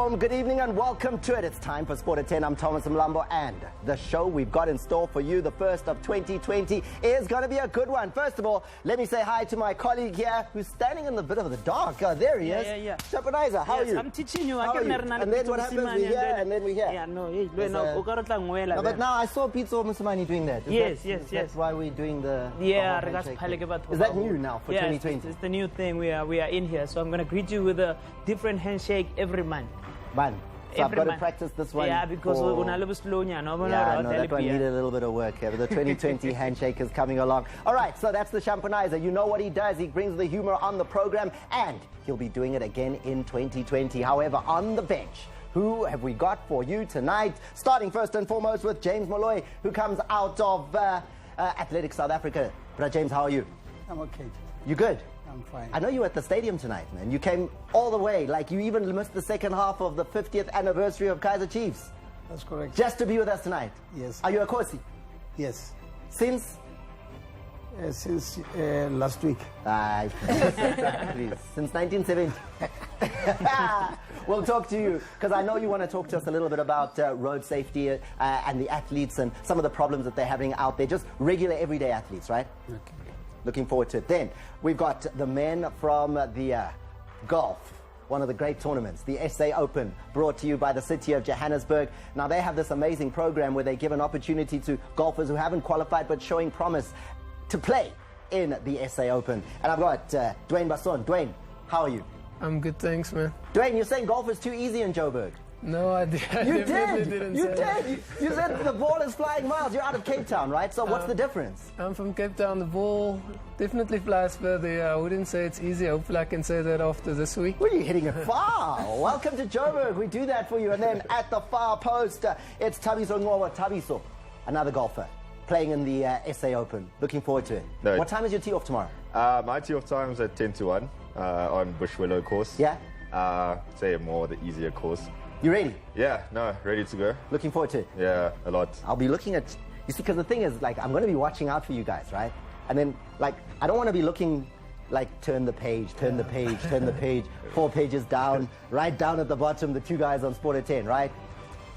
home, good evening and welcome to it. It's time for Sport at 10. I'm Thomas Mlambo, and the show we've got in store for you, the first of 2020, is going to be a good one. First of all, let me say hi to my colleague here who's standing in the bit of the dark. There he is. Yeah. Chapanizer, how are you? I'm teaching you. How are you? And then what happens? We're here and then we're here. Yeah, no, but now I saw Pizzo Musamani doing that. Yes. That's why we're doing the handshake. Is that new now for 2020? It's the new thing. We are in here. So I'm going to greet you with a different handshake every month. So I've got to practice this one. Yeah, because we're a little slow. That one needed a little bit of work here. But the 2020 handshake is coming along. All right, so that's the Champanizer. You know what he does. He brings the humor on the program, and he'll be doing it again in 2020. However, on the bench, who have we got for you tonight? Starting first and foremost with James Molloy, who comes out of Athletics South Africa. But James, how are you? I'm okay. You good? I'm fine. I know you were at the stadium tonight, man. You came all the way, like you even missed the second half of the 50th anniversary of Kaizer Chiefs. That's correct. Just to be with us tonight. Yes. Are you a Kosi? Yes. Since? Since last week. Please. Since 1970. We'll talk to you, because I know you want to talk to us a little bit about road safety and the athletes and some of the problems that they're having out there. Just regular, everyday athletes, right? Okay. Looking forward to it. Then we've got the men from the golf, one of the great tournaments, the SA Open, brought to you by the city of Johannesburg. Now they have this amazing program where they give an opportunity to golfers who haven't qualified but showing promise to play in the SA Open. And I've got Dwayne Basson. Dwayne, how are you? I'm good, thanks, man. Dwayne, you're saying golf is too easy in Joburg. No, I did. You did. You said the ball is flying miles. You're out of Cape Town, right? So what's the difference? I'm from Cape Town. The ball definitely flies further. Yeah, I wouldn't say it's easy. Hopefully I can say that after this week. Well, you're hitting it far. Welcome to Joburg. We do that for you. And then at the far post, it's Thabiso Ngowa. Thabiso, another golfer, playing in the SA Open. Looking forward to it. No. What time is your tee off tomorrow? My tee off time is at 10 to 1 on Bushwillow course. Yeah? Say more the easier course. You ready? Yeah, no, ready to go. Looking forward to it? Yeah, a lot. I'll be looking at, you see, because the thing is, like, I'm going to be watching out for you guys, right? And then, like, I don't want to be looking, like, turn the page, 4 pages down, right down at the bottom, the two guys on Sport at 10, right?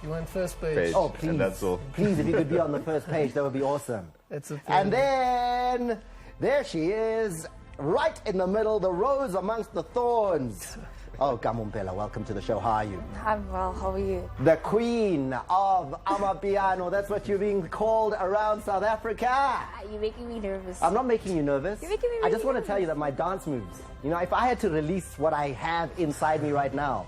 You want first page? Oh, please. And that's all. Please, if you could be on the first page, that would be awesome. It's a And then, there she is, right in the middle, the rose amongst the thorns. Oh, Gamumpela, welcome to the show. How are you? I'm well, how are you? The queen of Amapiano. That's what you're being called around South Africa. You're making me nervous. I'm not making you nervous. You're making me I just want to nervous. tell you that my dance moves, you know, if I had to release what I have inside me right now,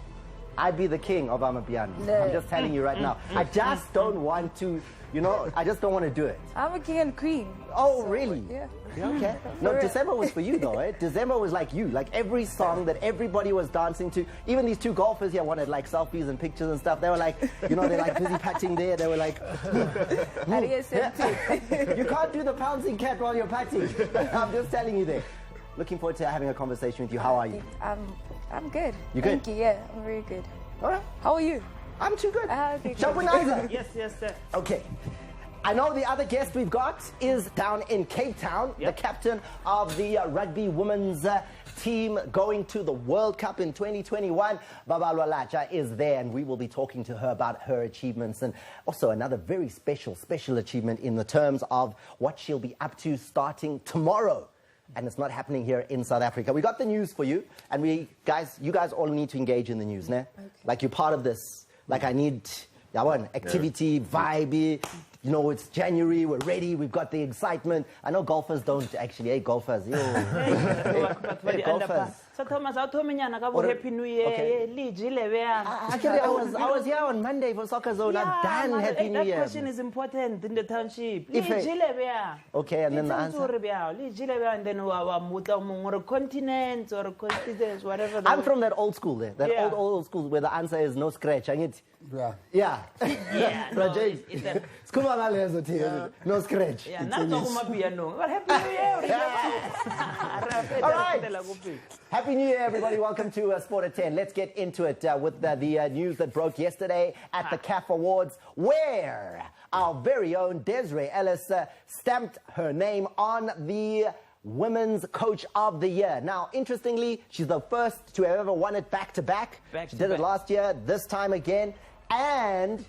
I'd be the king of Amapiano. No. I'm just telling you right now. I just don't want to, you know, I just don't want to do it. I'm a king and queen. Oh, So, really? Yeah. Okay. No, real. December was for you, though, eh? December was like you. Like every song that everybody was dancing to. Even these two golfers here wanted like selfies and pictures and stuff. They were like, you know, they're like busy patting there. They were like, you can't do the pouncing cat while you're patting. I'm just telling you there. Looking forward to having a conversation with you. How are you? I'm good. You good? Thank you, yeah, I'm very good. All right. How are you? I'm too good. Okay, Shall we good. neither? Yes, sir. Okay. I know the other guest we've got is down in Cape Town, the captain of the rugby women's team going to the World Cup in 2021. Babalwa Laja is there, and we will be talking to her about her achievements and also another very special achievement in the terms of what she'll be up to starting tomorrow. And it's not happening here in South Africa. We got the news for you, and you guys all need to engage in the news, ne? Okay. Like you're part of this. Like I need activity, vibe. You know, it's January, we're ready, we've got the excitement. I know golfers don't actually, golfers. Hey, golfers. So Thomas, how to menyana ka bo Happy New Year? Actually, I was here on Monday for Soccer Zone. I've done Happy New Year. That question is important in the township. Okay, and then the answer. And then or continent or constituents, whatever. I'm from that old school there. That old school where the answer is no scratch. Yeah. Yeah. No, James. No scratch. Yeah, not piano. But Happy New Year. All right. Happy New Year, everybody. Welcome to Sport at 10. Let's get into it with the news that broke yesterday at the CAF Awards, where our very own Desiree Ellis stamped her name on the Women's Coach of the Year. Now, interestingly, she's the first to have ever won it back-to-back. She did it last year, this time again. And,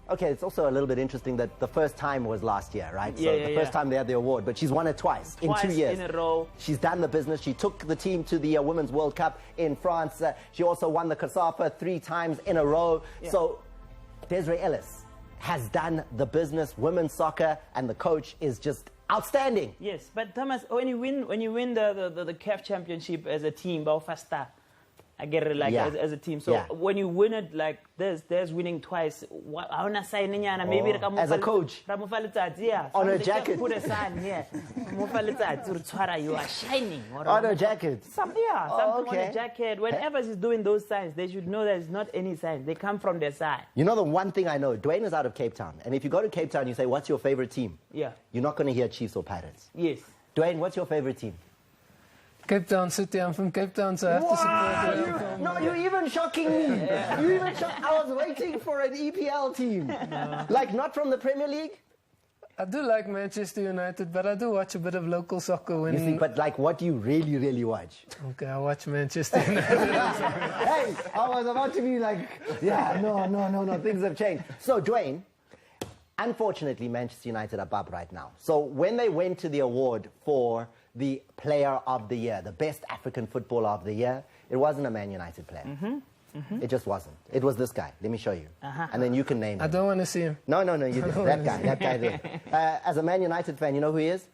okay, it's also a little bit interesting that the first time was last year, right? So the first time they had the award, but she's won it twice in 2 years. In a row. She's done the business. She took the team to the Women's World Cup in France. She also won the COSAFA 3 times in a row. So Desiree Ellis has done the business, women's soccer, and the coach is just outstanding. Yes, but Thomas, when you win the CAF championship as a team, Baufasta, I get it like as a team. So when you win it like this, there's winning twice. Maybe as a coach, on her jacket. Put a sign here. You are shining. On her jacket. Something on the jacket. Whenever she's doing those signs, they should know there's not any signs. They come from their side. You know the one thing I know, Dwayne is out of Cape Town. And if you go to Cape Town, you say, what's your favorite team? Yeah. You're not going to hear Chiefs or Pirates. Yes. Dwayne, what's your favorite team? Cape Town City. I'm from Cape Town, so I have to support them. No, you're even shocking me. You even I was waiting for an EPL team. Like, not from the Premier League? I do like Manchester United, but I do watch a bit of local soccer when... You see, but like, what do you really, really watch? Okay, I watch Manchester United. Hey, I was about to be like, no, things have changed. So, Dwayne, unfortunately, Manchester United are bub right now. So, when they went to the award for the Player of the Year, the best African footballer of the year, it wasn't a Man United player. It just wasn't. It was this guy. Let me show you. And then you can name him. I don't want to see him. No, you did. That guy did. As a Man United fan, you know who he is?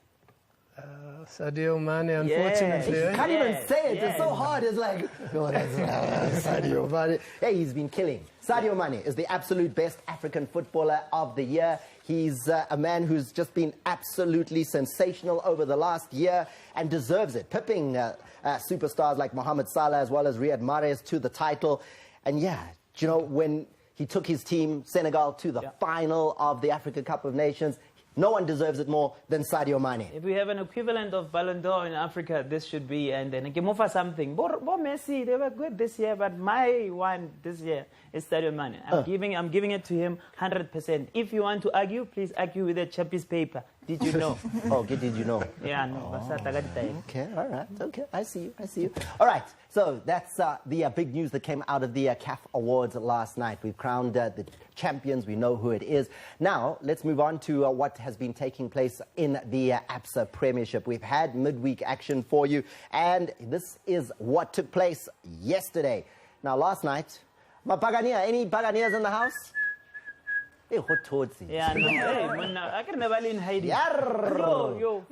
Sadio Mane, unfortunately. You can't even say it. It's so hard. It's like, no, that's Sadio Mane. Hey, he's been killing. Sadio Mane is the absolute best African footballer of the year. He's a man who's just been absolutely sensational over the last year and deserves it, pipping superstars like Mohamed Salah as well as Riyad Mahrez to the title. And yeah, you know, when he took his team, Senegal, to the final of the Africa Cup of Nations, no one deserves it more than Sadio Mane. If we have an equivalent of Ballon d'Or in Africa, this should be, and then Gamos something. Bo Messi, they were good this year, but my one this year is Sadio Mane. I'm giving it to him 100%. If you want to argue, please argue with a Chappie's paper. Did you know? Did you know? Yeah, no. Okay, all right. Okay, I see you. All right, so that's the big news that came out of the CAF Awards last night. We've crowned the champions. We know who it is. Now, let's move on to what has been taking place in the Absa Premiership. We've had midweek action for you, and this is what took place yesterday. Now, last night, any Paganias in the house? Hey, hot towards you. Yeah, no. Hey, I can never lean hiding. Yo.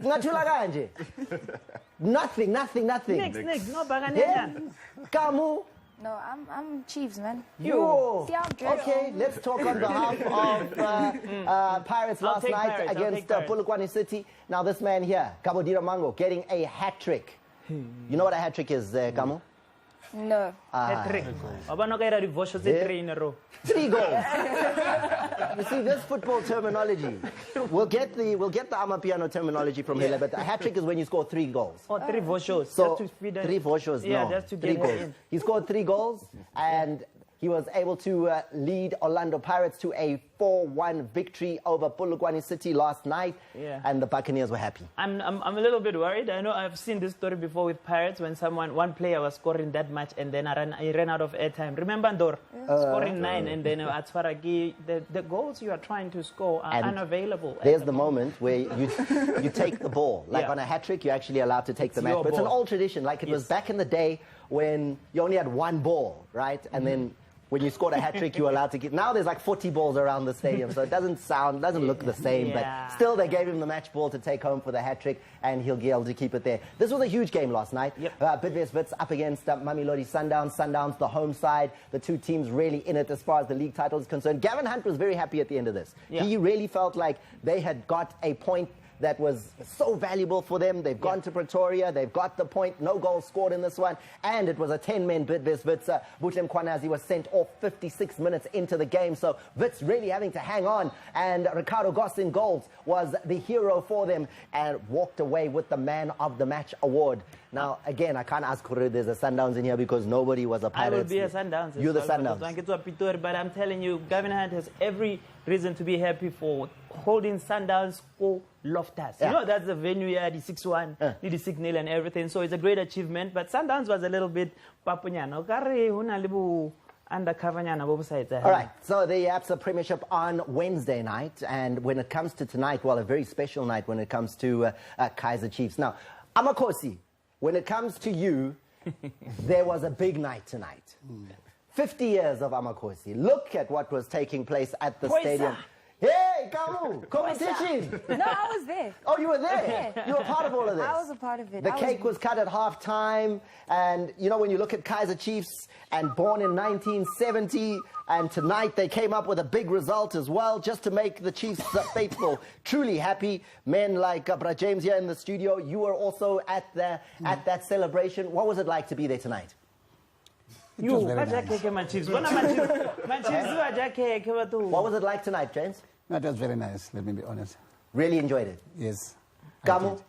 Nothing. Next. No Bagania. Kamu. No, I'm Chiefs, man. You. See how I'm dressed? Okay, let's talk on behalf of Pirates last night against Polokwane City. Now, this man here, Kabodira Mango, getting a hat-trick. You know what a hat-trick is, Kamu? No. Hat-trick. 3 in a row. 3 goals. You see, this football terminology, we'll get the Amapiano terminology from here, but a hat-trick is when you score 3 goals. Or 3 voshos. So, 3 voshos, yeah, no. just to 3 get goals. in. He scored 3 goals, and he was able to lead Orlando Pirates to a 4-1 victory over Polokwane City last night, and the Buccaneers were happy. I'm a little bit worried. I know I've seen this story before with Pirates when one player was scoring that much and then he ran out of airtime. Remember, Ndor? Scoring 9 and then Atswaragi, the goals you are trying to score are unavailable. There's the moment where you take the ball. Like on a hat-trick, you're actually allowed to take the match. But it's an old tradition. Like it was back in the day when you only had 1 ball, right? And then when you scored a hat-trick, you were allowed to get... Now there's like 40 balls around the stadium, so it doesn't look the same. But still, they gave him the match ball to take home for the hat-trick, and he'll be able to keep it there. This was a huge game last night. Bidvest Wits up against Mamelodi Sundowns. Sundowns, the home side. The two teams really in it as far as the league title is concerned. Gavin Hunt was very happy at the end of this. He really felt like they had got a point that was so valuable for them. They've gone to Pretoria. They've got the point. No goals scored in this one. And it was a 10-man Bidvest Wits. Butlem Kwanazi was sent off 56 minutes into the game. So Wits really having to hang on. And Ricardo Goss in goals was the hero for them and walked away with the Man of the Match award. Now, again, I can't ask Kuru, there's a Sundowns in here because nobody was a Pirates. I will be a Sundowns. You're the Sundowns. But I'm telling you, Gavin Hunt has every reason to be happy for holding Sundowns for Loftus. Yeah. You know, that's the venue here, the 6-1, the 6-0 and everything. So it's a great achievement. But Sundowns was a little bit papunyano. All right, so the Absa Premiership on Wednesday night, and when it comes to tonight, well, a very special night when it comes to Kaizer Chiefs. Now, Amakosi, when it comes to you, there was a big night tonight. 50 years of Amakosi. Look at what was taking place at the stadium. Hey, Gamos, competition. No, I was there. Oh, you were there? You were part of all of this? I was a part of it. The cake was cut at half-time, and, you know, when you look at Kaizer Chiefs, and born in 1970, and tonight they came up with a big result as well, just to make the Chiefs faithful truly happy. Men like Bra James here in the studio, you were also at that celebration. What was it like to be there tonight? It was very nice. What was it like tonight, James? No, it was very nice, let me be honest. Really enjoyed it? Yes. I Gamo, did.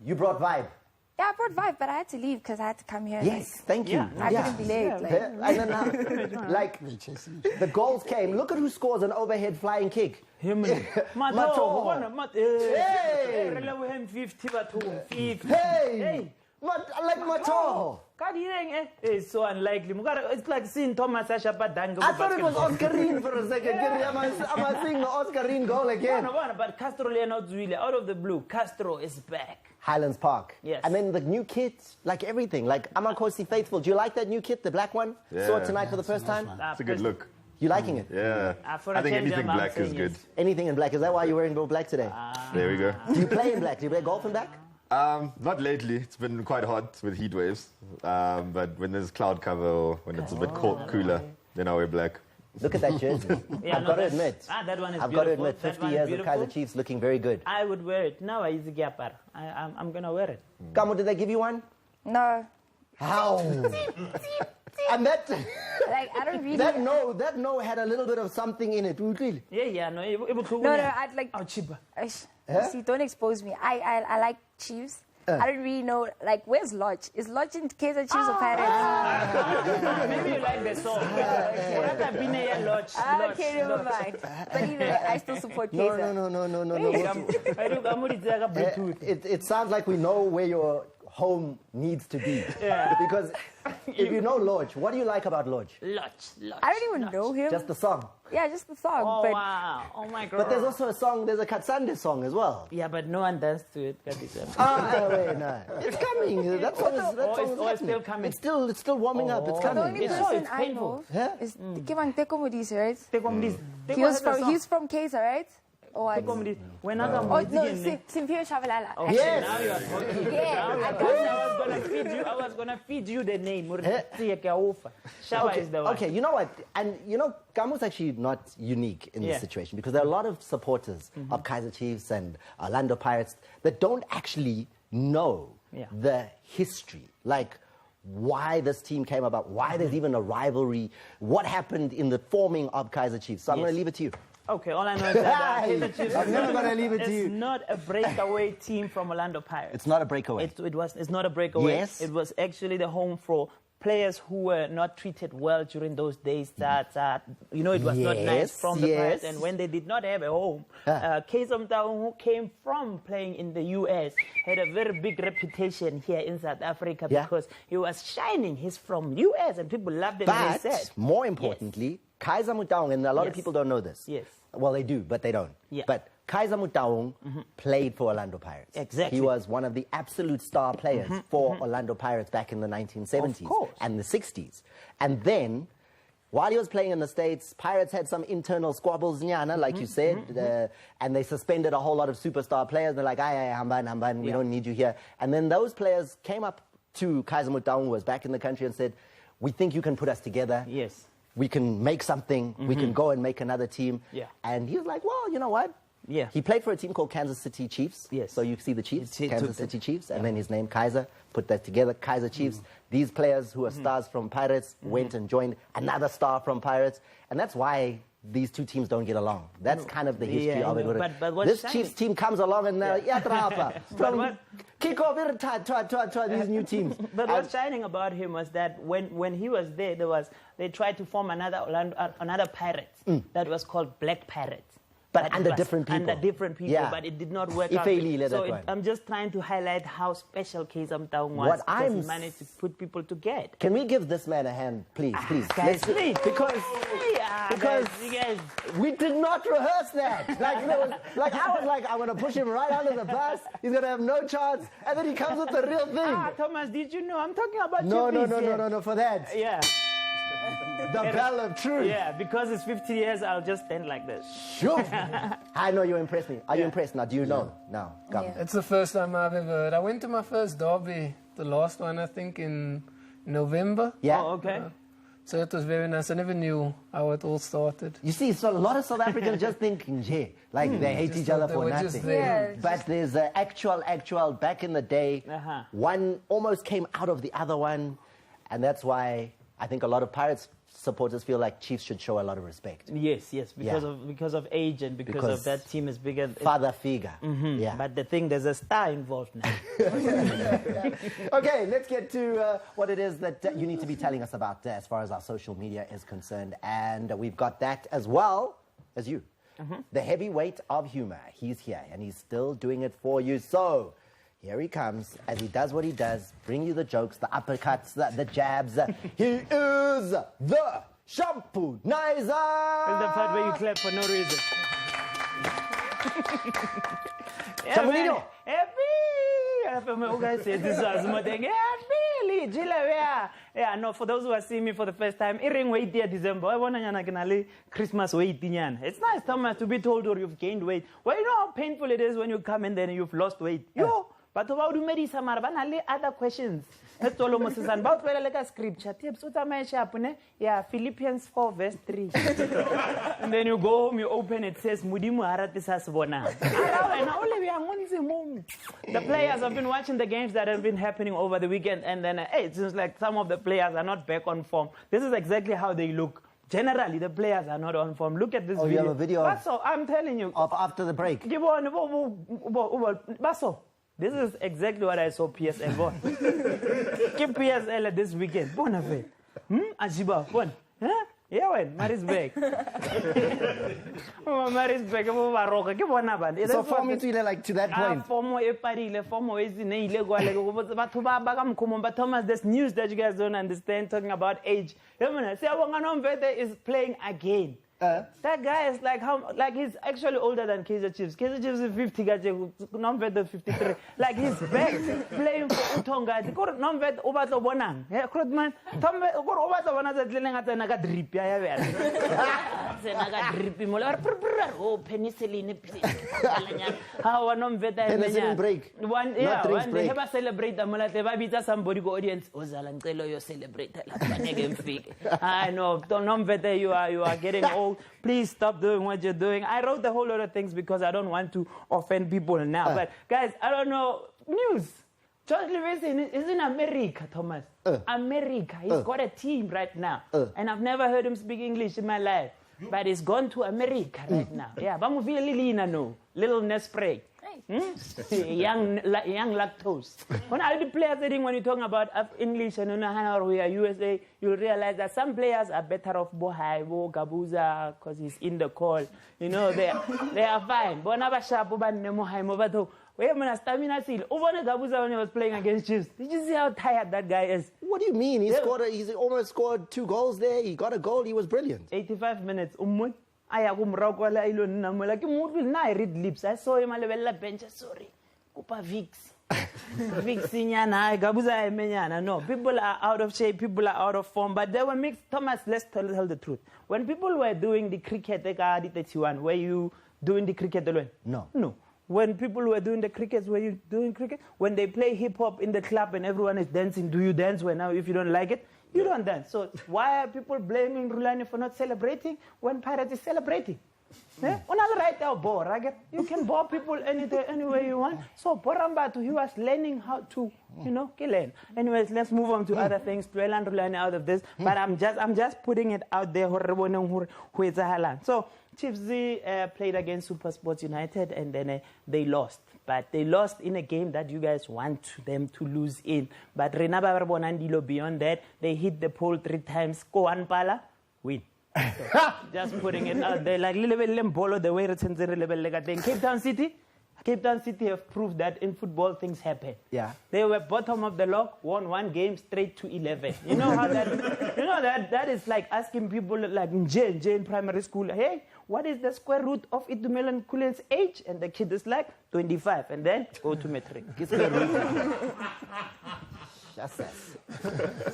you brought vibe. Yeah, I brought vibe, but I had to leave because I had to come here. Yes, thank you. I couldn't be late. Like, And then, like, We're chasing. the goals came. Look at who scores an overhead flying kick. Him. Matoho. Hey! Hey! Like Matoho. It's so unlikely. It's like seeing Thomas Ashapadanga. I thought it was Oscarine for a second. I'm seeing the Oscarine goal again. But Castro not really out of the blue. Castro is back. Highlands Park. Yes. And then the new kit, like everything. Like Amakosi Faithful. Do you like that new kit, the black one? Yeah. Saw it tonight for the first time? It's a good look. You liking it? Yeah. For a I think change, anything I'm black is saying good. yes. Anything in black. Is that why you're wearing black today? There we go. Do you play in black? Do you play golf in black? Not lately. It's been quite hot with heat waves. But when there's cloud cover or when it's a bit cooler, then I wear black. Look at that jersey. I've got to admit. That one is I've got to beautiful. admit, That 50 one is years of beautiful. Kaizer Chiefs looking very good. I would wear it. Now I'm going to wear it. Gamo, did they give you one? no. How? And that Like, I don't really... that no had a little bit of something in it. Yeah, no. No, I'd like... Oh, cheaper. See, don't expose me. I like Chiefs. I don't really know, like, where's Lodge? Is Lodge in Kaizer Chiefs or Pirates? Maybe you like the song. Okay, never mind. But either way, I still support Kaizer. No. It sounds like we know where your home needs to be. Yeah. Because if you know Lodge, what do you like about Lodge? Lodge. I don't even know him. Just the song. Yeah, just the song. Oh, but wow. Oh, my God. But there's also a song, there's a Katsande song as well. Yeah, but no one danced to it. Wait, no. It's coming. That song is happening. Still coming. It's still warming up. It's the coming. only It's person so I know Yeah? is Kevin Tekomodis, right? Take He's from Kaizer, right? Or what? When other Oh, no, Simpio Shabalala. Okay, Yes. now you are talking. Yeah, I I was gonna feed you the name. Shawa is the one. Okay, you know what? And you know, Gamo's actually not unique in this situation because there are a lot of supporters of Kaizer Chiefs and Orlando Pirates that don't actually know the history. Like, why this team came about, why there's even a rivalry, what happened in the forming of Kaizer Chiefs. So I'm going to leave it to you. Okay, all I know is that Kaizer Chiefs I'm never going to leave it to you. It's not a breakaway team from Orlando Pirates. It's not a breakaway. It's not a breakaway. Yes. It was actually the home for players who were not treated well during those days that you know, it was not nice from the Pirates. And when they did not have a home, Kaizer Chiefs, who came from playing in the US, had a very big reputation here in South Africa because he was shining. He's from US and people loved him. But more importantly, Kaizer Motaung, and a lot of people don't know this. Yes. Well, they do, but they don't. Yeah. But Kaizer Motaung played for Orlando Pirates. Exactly. He was one of the absolute star players for Orlando Pirates back in the 1970s and the 60s. And then, while he was playing in the States, Pirates had some internal squabbles, like you said, and they suspended a whole lot of superstar players. They're like, Hamban, we don't need you here. And then those players came up to Kaizer Motaung, who was back in the country, and said, we think you can put us together. Yes. We can make something. We can go and make another team. Yeah. And he was like, well, you know what? Yeah. He played for a team called Kansas City Chiefs. Yes. So you see the Chiefs, He Kansas took City Chiefs, and then his name, Kaizer, put that together, Kaizer Chiefs. These players who are stars from Pirates went and joined another star from Pirates. And that's why these two teams don't get along. That's kind of the history of it. But what's this Chiefs team comes along and from kick off to these new teams. But what's shining about him was that when he was there, they tried to form another Pirates that was called Black Pirates. But it under was different people. Under different people, Yeah. but it did not work If out. they leave, So that one. I'm just trying to highlight how special Kaizer Town was. What because he I'm managed to put people together. Can we give this man a hand, please, please? Guys, please. Because Because you guys, we did not rehearse that. Like, I was like, I'm gonna push him right under the bus. He's gonna have no chance, and then he comes with the real thing. Thomas, did you know I'm talking about No, Chiefs, no, for that. Yeah, The bell of truth. yeah, because it's 50 years, I'll just stand like this. Sure. I know you impressed me. Are you impressed now? Do you know? Now, come. Yeah. It's the first time I've ever heard. I went to my first derby, the last one I think in November. Yeah. Oh, okay. So it was very nice. I never knew how it all started. You see, so a lot of South Africans just think, like they hate Just each other thought they for were just nothing. there. Yeah. But there's actual, back in the day, Uh-huh. one almost came out of the other one. And that's why I think a lot of Pirates supporters feel like Chiefs should show a lot of respect. Yes, because Yeah. of age and because Because of that team is bigger. Father figure. Yeah. But the thing, there's a star involved now. Okay, let's get to what it is that you need to be telling us about as far as our social media is concerned. And we've got that as well as you. The heavyweight of humor. He's here and he's still doing it for you. So here he comes as he does what he does, bring you the jokes, the uppercuts, the jabs. He is the shampoo nizer. It's the part where you clap for no reason. Shampoo. Yeah, no, for those who are seeing me for the first time, wait there December. Christmas wait. It's nice, Thomas, to be told or you've gained weight. Well, you know how painful it is when you come and then you've lost weight. Yo, but about you made some other questions. Let's tell them about like a scripture. Yeah, Philippians 4 verse 3. And then you go home, you open it, says Mudimu Haratisasbona. The players have been watching the games that have been happening over the weekend, and then it seems like some of the players are not back on form. This is exactly how they look. Generally, the players are not on form. Look at this video. You have a video Baso, I'm telling you. of after the break. Baso, this is exactly what I saw PSL for. Keep PSL this weekend. Bonafe. Ajiba, bon. Huh? Yeah, when Marisbeck. Marisbeck, So for me to like to that point. But Thomas, there's news that you guys don't understand talking about age. Is playing again. That guy is like he's actually older than Kaizer Chiefs. Kaizer Chiefs is 50, Nomvete 53. Like he's back playing for Utonga. Nomvete Obato Bonang. Yeah, Krotman. Tom Obato Bonaz at Lenata drip. Oh, penicillin. How Nomvete Penicillin break. One, yeah, when they ever celebrate the Mulateva, somebody go audience. Ozalancello, you celebrate. I know. Nomvete, you are getting old. Please stop doing what you're doing. I wrote a whole lot of things because I don't want to offend people now. But guys, I don't know. News. George Leveson is in America, Thomas. America. He's got a team right now. And I've never heard him speak English in my life. But he's gone to America right now. Yeah, vamos ver Lilina no. Little Nespresso. Young lactose. When all the players sitting, when you're talking about English and we are USA, you'll realize that some players are better off Bohaibo, Gabuza, because he's in the call. You know, they are fine. Stamina seal. Gabuza when he was playing against Chiefs. Did you see how tired that guy is? What do you mean? He's almost scored 2 goals there. He got a goal. He was brilliant. 85 minutes. I read lips. I saw him at the bench. Sorry. Kupa Vix. No, people are out of shape, people are out of form, but they were mixed. Thomas, let's tell the truth. When people were doing the cricket, were you doing the cricket alone? No. When people were doing the cricket, were you doing cricket? When they play hip-hop in the club and everyone is dancing, do you dance? Well, now if you don't like it, you don't dance. So why are people blaming Rulani for not celebrating when Pirates is celebrating? You can bore people any way you want. So Porambatu, he was learning how to, kill him. Anyways, let's move on to other things. Dwell and Rulani out of this. But I'm just putting it out there. So Chiefs played against Super Sports United and then they lost. But they lost in a game that you guys want them to lose in. But beyond that, they hit the pole 3 times. Score 1 pala, win. Just putting it out there, like little bit lembolo, the way it's in Cape Town City. Cape Town City have proved that in football things happen. Yeah. They were bottom of the log, won 1 game straight to 11. You know how that, that is like asking people like in primary school, hey, what is the square root of Itumeleng Kulen's age? And the kid is like 25, and then go to metric.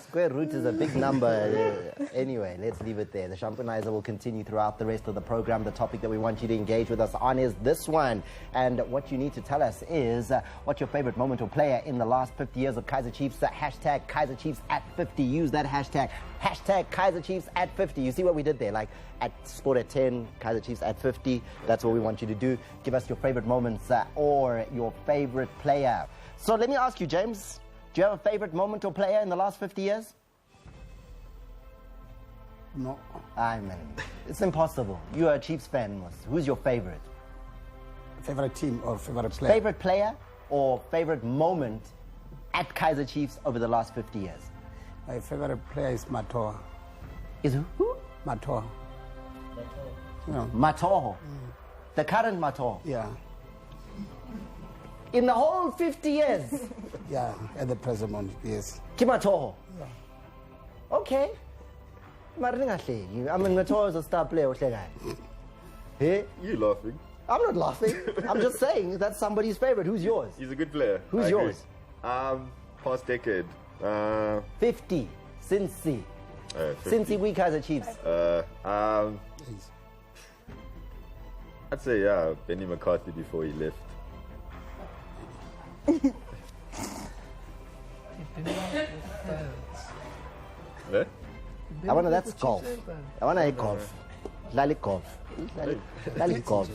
Square root is a big number. Anyway, let's leave it there. The Championship will continue throughout the rest of the program. The topic that we want you to engage with us on is this one. And what you need to tell us is what's your favorite moment or player in the last 50 years of Kaizer Chiefs. Hashtag Kaizer Chiefs at 50. Use that hashtag. Hashtag Kaizer Chiefs at 50. You see what we did there? Like at Sport at 10, Kaizer Chiefs at 50. That's what we want you to do. Give us your favorite moments or your favorite player. So let me ask you, James. Do you have a favorite moment or player in the last 50 years? No. I mean, it's impossible. You are a Chiefs fan, Mos. Who's your favorite? Favorite team or favorite player? Favorite player or favorite moment at Kaizer Chiefs over the last 50 years? My favorite player is Matoa. Is who? Matoa. Yeah. Matoho. The current Matoho. Yeah. In the whole 50 years? Yeah, at the present moment, yes. Kimatoho. Yeah. Okay. I mean, Matoho is a star player. Hey? You laughing? I'm not laughing. I'm just saying that's somebody's favorite. Who's yours? He's a good player. Who's yours? Past decade. 50. Cincy. 50. Cincy we Kaizer Chiefs. I'd say, yeah, Benny McCarthy before he left. I wanna, that's golf. I wanna golf. Lali golf. Lali golf.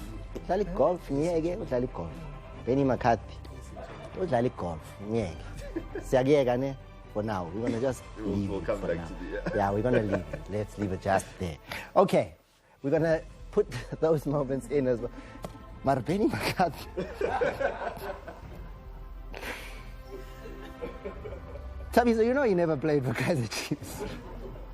Lali golf. Ngeke udlala golf. Benny McCarthy. Udlala golf. Ngeke. Siyagiyeka ne for now. We're gonna just leave. We'll come back to the Yeah, we're gonna leave it. Let's leave it just there. Okay. We're gonna put those moments in as well. Maar Benny McCarthy. Tabby, so you know you never played for Kaizer Chiefs.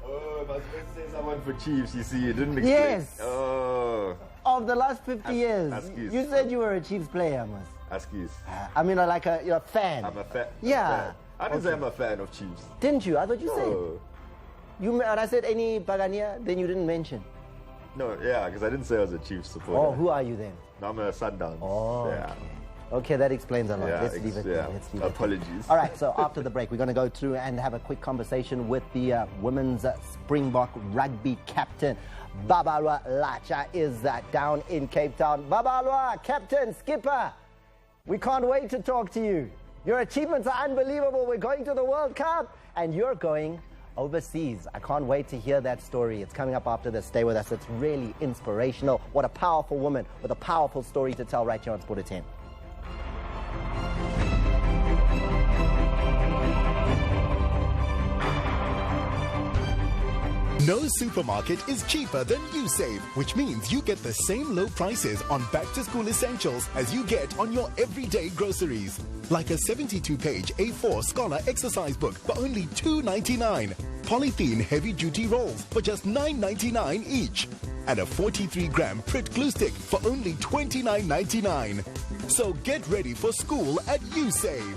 Oh, I was going to say someone for Chiefs, you see, you didn't explain. Yes. Oh. Of the last 50 years. Askies. You said you were a Chiefs player, Mas. Askies. I mean, you're a fan. I'm a fan. Yeah. I didn't say I'm a fan of Chiefs. Didn't you? I thought you said. Oh. And I said any Pagania, then you didn't mention. No, yeah, because I didn't say I was a Chiefs supporter. Oh, who are you then? No, I'm a Sundowns. Oh, yeah. Okay, that explains a lot. Yeah, Let's leave it there. yeah. Let's leave it Apologies. there. All right, so after the break, we're going to go through and have a quick conversation with the women's Springbok rugby captain. Babalwa Lacha is down in Cape Town. Babalwa, captain, skipper, we can't wait to talk to you. Your achievements are unbelievable. We're going to the World Cup, and you're going overseas. I can't wait to hear that story. It's coming up after this. Stay with us. It's really inspirational. What a powerful woman with a powerful story to tell right here on Sport at 10. No supermarket is cheaper than USave, which means you get the same low prices on back-to-school essentials as you get on your everyday groceries. Like a 72-page A4 Scholar exercise book for only $2.99. Polythene heavy-duty rolls for just $9.99 each. And a 43-gram Prit glue stick for only $29.99. So get ready for school at USave.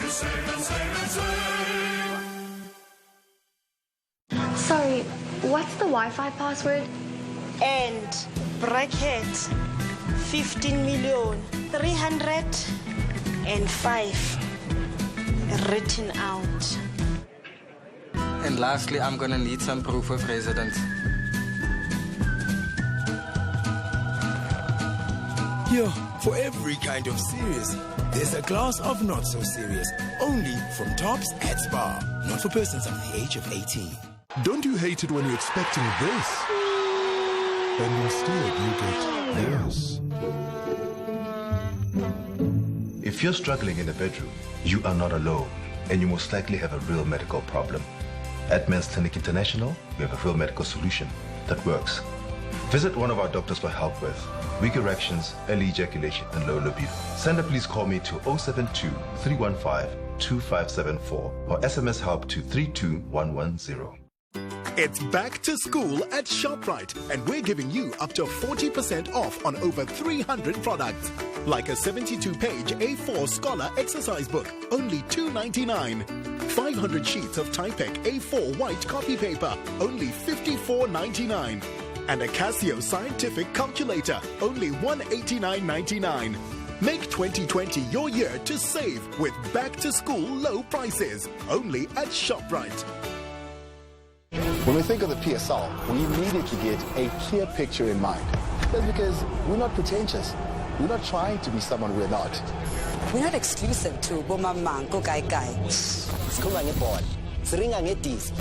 You save and save and save. Sorry, what's the Wi-Fi password? And bracket 15,305 written out. And lastly, I'm gonna need some proof of residence. Here, for every kind of serious, there's a glass of not so serious. Only from Tops at Spa. Not for persons under the age of 18. Don't you hate it when you're expecting this? And instead you get this. If you're struggling in the bedroom, you are not alone, and you most likely have a real medical problem. At Men's Clinic International, we have a real medical solution that works. Visit one of our doctors for help with weak erections, early ejaculation, and low libido. Send a please call me to 072-315-2574 or SMS help to 32110. It's back to school at ShopRite, and we're giving you up to 40% off on over 300 products. Like a 72-page A4 Scholar exercise book, only $2.99. 500 sheets of Typec A4 white copy paper, only $54.99. And a Casio Scientific Calculator, only $189.99. Make 2020 your year to save with back-to-school low prices, only at ShopRite. When we think of the PSL, we immediately get a clear picture in mind. That's because we're not pretentious. We're not trying to be someone we're not. We're not exclusive to Bomamango Gai Gai. Sikhuluma ngebhola, siringa ngedisc.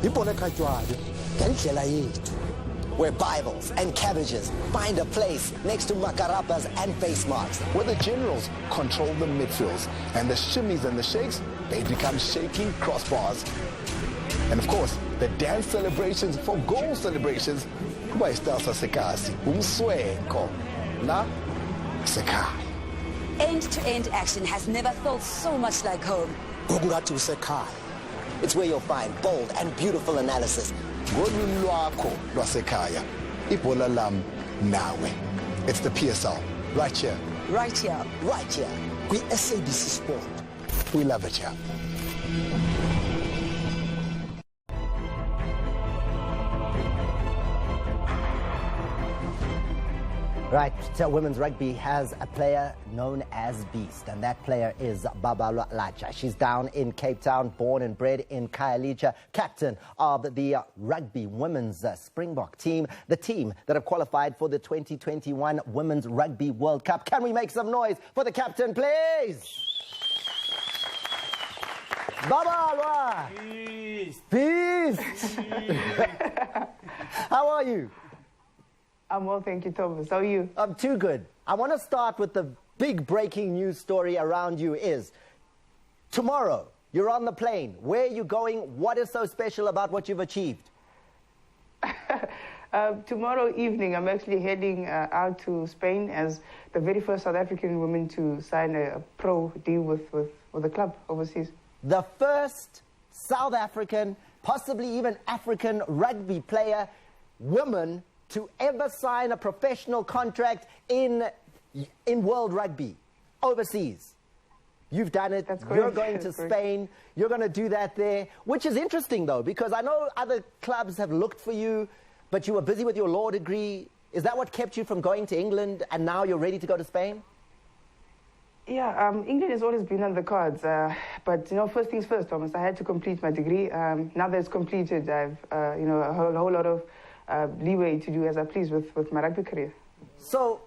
Ibhola ekhatywayo ngendlela yethu. Where Bibles and cabbages find a place next to macarapas and face marks. Where the generals control the midfields and the shimmies and the shakes, they become shaking crossbars. And of course, the dance celebrations for goal celebrations, by Stasa Sekasi, Umsweko, na Sekai. End-to-end action has never felt so much like home. Gogungatu Sekai. It's where you'll find bold and beautiful analysis. Golwimi lwakho lwasekhaya, ibhola lam nawe. It's the PSL, right here. Right here. Right here. We SABC Sport. We love it here. Right, so women's rugby has a player known as Beast, and that player is Barbara Mpupha. She's down in Cape Town, born and bred in Khayelitsha, captain of the rugby women's Springbok team, the team that have qualified for the 2021 Women's Rugby World Cup. Can we make some noise for the captain, please? Barbara! Beast! Beast! How are you? I'm well, thank you, Thomas. How are you? I'm too good. I want to start with the big breaking news story around you is tomorrow, you're on the plane. Where are you going? What is so special about what you've achieved? Tomorrow evening, I'm actually heading out to Spain as the very first South African woman to sign a pro deal with a club overseas. The first South African, possibly even African rugby player, woman, to ever sign a professional contract in world rugby, overseas. You've done it. That's correct. You're going to Spain. You're going to do that there, which is interesting, though, because I know other clubs have looked for you, but you were busy with your law degree. Is that what kept you from going to England, and now you're ready to go to Spain? Yeah, England has always been on the cards, but, you know, first things first, Thomas, I had to complete my degree. Now that it's completed, I've, you know, a whole lot of leeway to do as I please with my rugby career. So,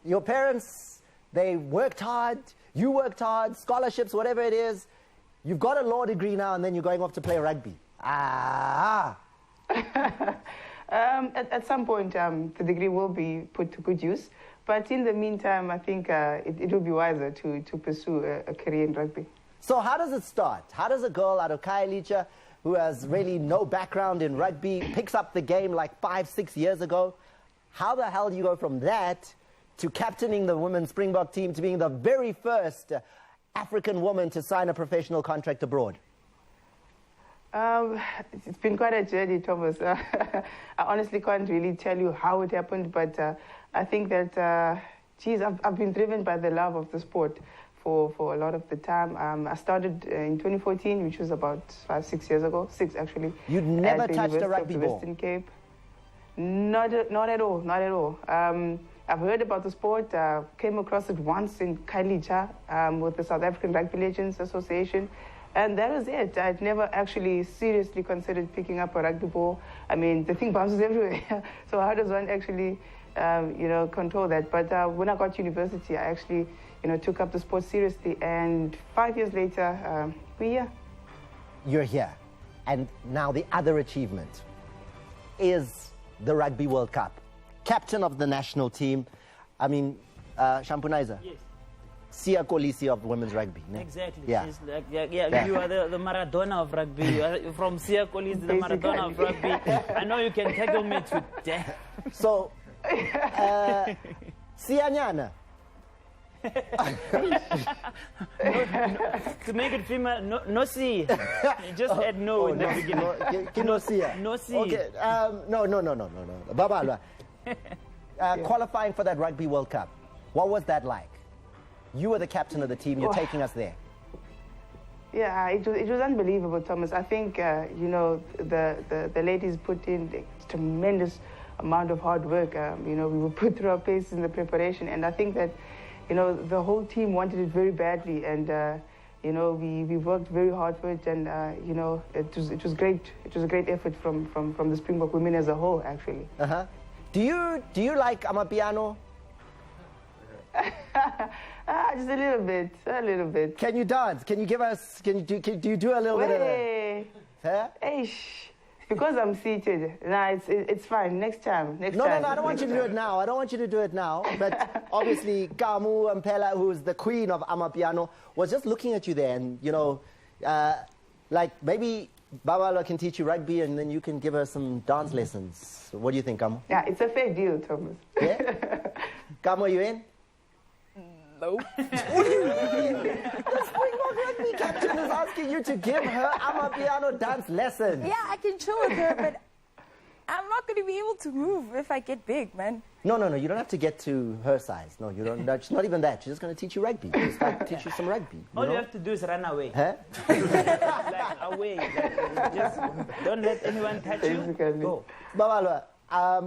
your parents, they worked hard, you worked hard, scholarships, whatever it is. You've got a law degree now, and then you're going off to play rugby. At some point, the degree will be put to good use. But in the meantime, I think it will be wiser to pursue a career in rugby. So how does it start? How does a girl out of Khayelitsha, who has really no background in rugby, picks up the game like 5-6 years ago? How the hell do you go from that to captaining the women's Springbok team to being the very first African woman to sign a professional contract abroad? It's been quite a journey, Thomas. I honestly can't really tell you how it happened, but I think that, I've been driven by the love of the sport for a lot of the time. I started in 2014, which was about 5-6 years ago, 6 actually. You'd never touched a rugby ball? Western Cape. Not at all, not at all. I've heard about the sport, came across it once in Khayelitsha with the South African Rugby Legends Association, and that was it. I'd never actually seriously considered picking up a rugby ball. I mean, the thing bounces everywhere, so how does one actually, you know, control that? But when I got to university, I actually, you know, took up the sport seriously, and 5 years later, we're here. You're here. And now the other achievement is the Rugby World Cup. Captain of the national team. I mean, Shampunaiza. Yes. Siya Kolisi of women's rugby. Ne? Exactly. Yeah. She's like, yeah. You are the Maradona of rugby. You are from Siya Kolisi, the Maradona of rugby. I know you can tackle me to death. So, Sianyana, To make it female, no C. You just add no in the beginning. No C. No C. Okay. No. Baba, qualifying for that Rugby World Cup, what was that like? You were the captain of the team. You're taking us there. Yeah, it was unbelievable, Thomas. I think the ladies put in a tremendous amount of hard work. We were put through our paces in the preparation, and I think that the whole team wanted it very badly, and we worked very hard for it, and it was great. It was a great effort from the Springbok women as a whole, actually. Do you like Amapiano? Just a little bit. Can you dance? Can you give us? Do you do a little bit of that? Huh? Because I'm seated. Nah, it's fine. Next time. No, I don't want you to do it now. I don't want you to do it now. But obviously, Kamu Mpela, who is the queen of Amapiano, was just looking at you there, and like maybe Baba can teach you rugby, and then you can give her some dance lessons. What do you think, Kamu? Yeah, it's a fair deal, Thomas. Yeah. Kamu, are you in? Nope. What do you mean? The Springbok rugby captain is asking you to give her Amapiano dance lessons. Yeah, I can chill with her, but I'm not going to be able to move if I get big, man. No, you don't have to get to her size. No, you don't. It's not even that. She's just going to teach you rugby. Just like teach you some rugby. All you have to do is run away. Huh? Like away. Like, just don't let anyone touch you. Go. Babalwa,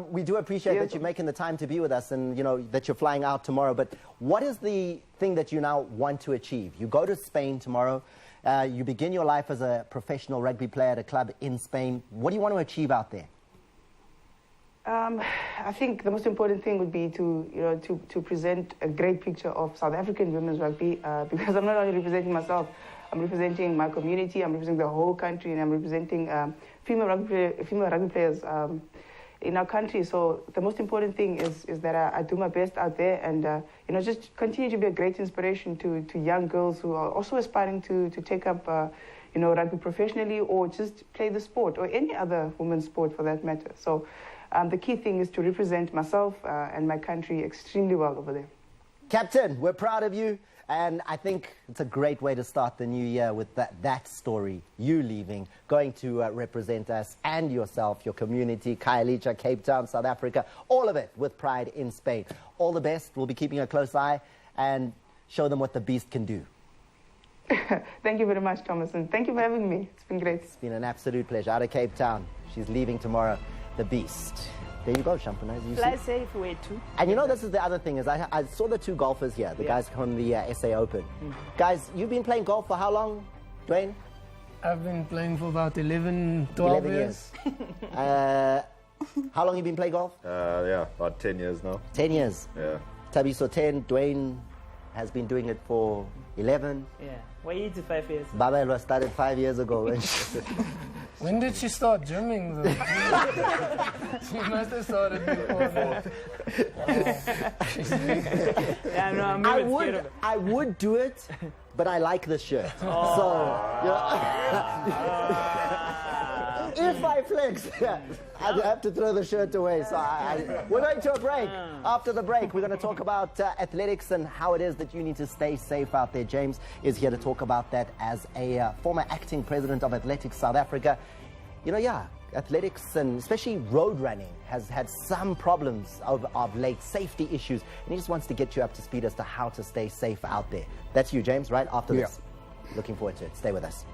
we do appreciate that you're making the time to be with us, and that you're flying out tomorrow. But what is the thing that you now want to achieve? You go to Spain tomorrow. You begin your life as a professional rugby player at a club in Spain. What do you want to achieve out there? I think the most important thing would be to present a great picture of South African women's rugby, because I'm not only representing myself, I'm representing my community, I'm representing the whole country, and I'm representing female rugby players in our country. So the most important thing is that I do my best out there, and just continue to be a great inspiration to young girls who are also aspiring to take up rugby professionally, or just play the sport, or any other women's sport for that matter. So the key thing is to represent myself and my country extremely well over there. Captain, we're proud of you, and I think it's a great way to start the new year with that story, you leaving, going to represent us and yourself, your community, Khayelitsha, Cape Town, South Africa, all of it with pride in Spain. All the best. We'll be keeping a close eye and show them what the beast can do. Thank you very much, Thomas, and thank you for having me. It's been great. It's been an absolute pleasure. Out of Cape Town. She's leaving tomorrow. The beast. There you go, Shampana. Fly safe, way too. And this is the other thing, is I saw the two golfers here, the guys from the SA Open. Guys, you've been playing golf for how long, Dwayne? I've been playing for about 11, 12 years. How long have you been playing golf? Yeah, about 10 years now. 10 years? Yeah. Tabiso 10, Dwayne has been doing it for 11. Yeah. Why 5 years? Babelwa started 5 years ago. When did she start gymming, though? She must have started before. Yeah, no, I'm really scared of it. I would do it, but I like the shirt. If I flex, I'd have to throw the shirt away. So we're going to a break. After the break, we're going to talk about athletics and how it is that you need to stay safe out there. James is here to talk about that as a former acting president of Athletics South Africa. Athletics and especially road running has had some problems of late, safety issues. And he just wants to get you up to speed as to how to stay safe out there. That's you, James, right? After this. Looking forward to it. Stay with us.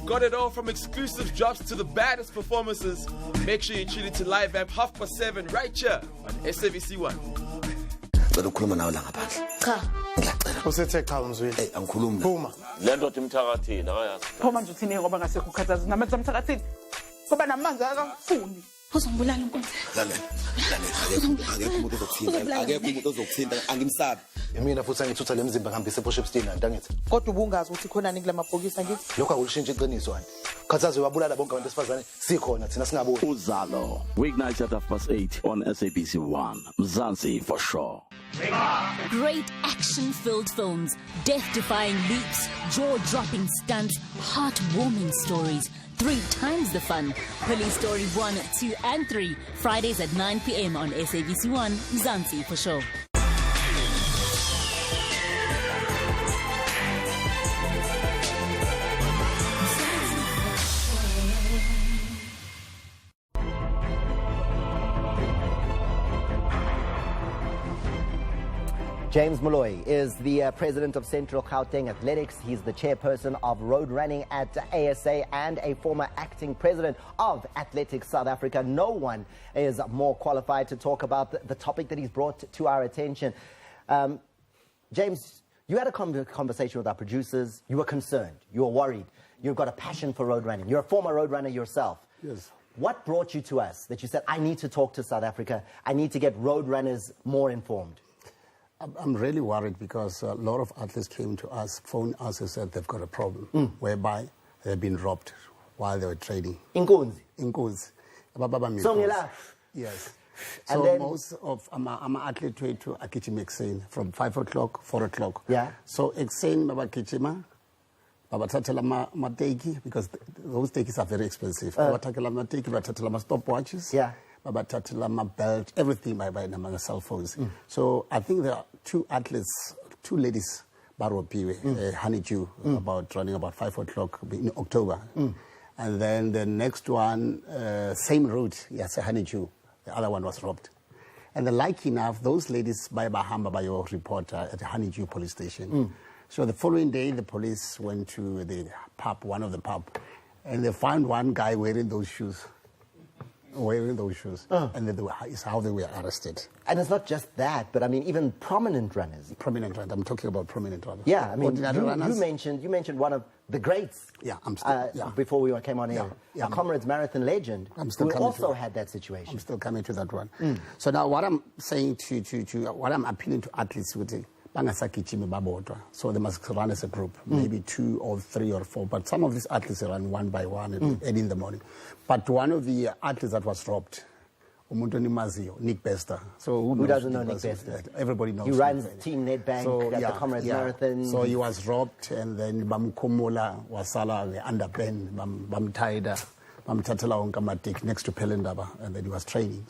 Got it all from exclusive drops to the baddest performances. Make sure you tune into Live Amp 7:30 right here on SABC 1. usethe cha umzwile angikhulumi phuma le ndoda imthakathini akayazi phuma nje uthini ngoba ngasekho ukhathaza namenza emthakathini ngoba namanzi akafuni uzongibulala inkonzo lalela akekho umuntu ozokuthinta angimsabi mina futhi angithutha lemzimba ngihambise eBishop Stein angithi kodwa ubungazi ukuthi khonani kule mabhokisi angithi lokho akulishintshe iqiniso anti khathaza uyabulala bonke abantu besifazane sikhona thina singaboni uzalo weeknights at 8:30 on SABC 1 Mzansi for sure. Great action-filled films, death-defying leaps, jaw-dropping stunts, heart-warming stories. 3 times the fun. Police Story 1, 2 and 3. Fridays at 9 p.m. on SABC 1 Mzansi for sure. James Molloy is the president of Central Gauteng Athletics. He's the chairperson of road running at ASA and a former acting president of Athletics South Africa. No one is more qualified to talk about the topic that he's brought to our attention. James, you had a conversation with our producers. You were concerned. You were worried. You've got a passion for road running. You're a former road runner yourself. Yes. What brought you to us that you said, I need to talk to South Africa. I need to get road runners more informed? I'm really worried because a lot of athletes came to us, phoned us and said they've got a problem whereby they've been robbed while they were training. Inkunzi? Inkunzi. Yes. And so then, most of I'm athlete way to Akichima Exane from 5 o'clock, 4 o'clock. Yeah. So Exane Baba Kichima, Baba Tatala Mateki, because those takes are very expensive. Baba Tatala Mateki, Baba Tatala stopwatches. Yeah. Baba Tatala belt, everything by the cell phones. So I think there are 2 athletes, 2 ladies, Barbara Mpupha, Honeydew, about running about 5 o'clock in October. And then the next one, same route, yes, Honeydew. The other one was robbed. And like enough, those ladies by Bahamba, by your reporter at the Honeydew police station. So the following day, the police went to the pub, one of the pub, and they found one guy wearing those shoes. And is how they were arrested. And it's not just that, but I mean, even prominent runners. Prominent runners. I'm talking about prominent runners. Yeah, I mean, you mentioned one of the greats. Yeah, I'm still, before we came on here. A Comrades Marathon legend who also had that situation. I'm still coming to that one. So now what I'm saying to what I'm appealing to athletes with it, so they must run as a group, maybe 2 or 3 or 4. But some of these athletes run one by one early in the morning. But one of the athletes that was robbed, Nick Bester. So who doesn't know Nick Bester? Everybody knows. He runs Team Nedbank at the Comrades Marathon. So he was robbed, and then Bamkomola wasala underbend, Bamtaida, Bamtatala Onkamatik next to Pelendaba, and then he was training.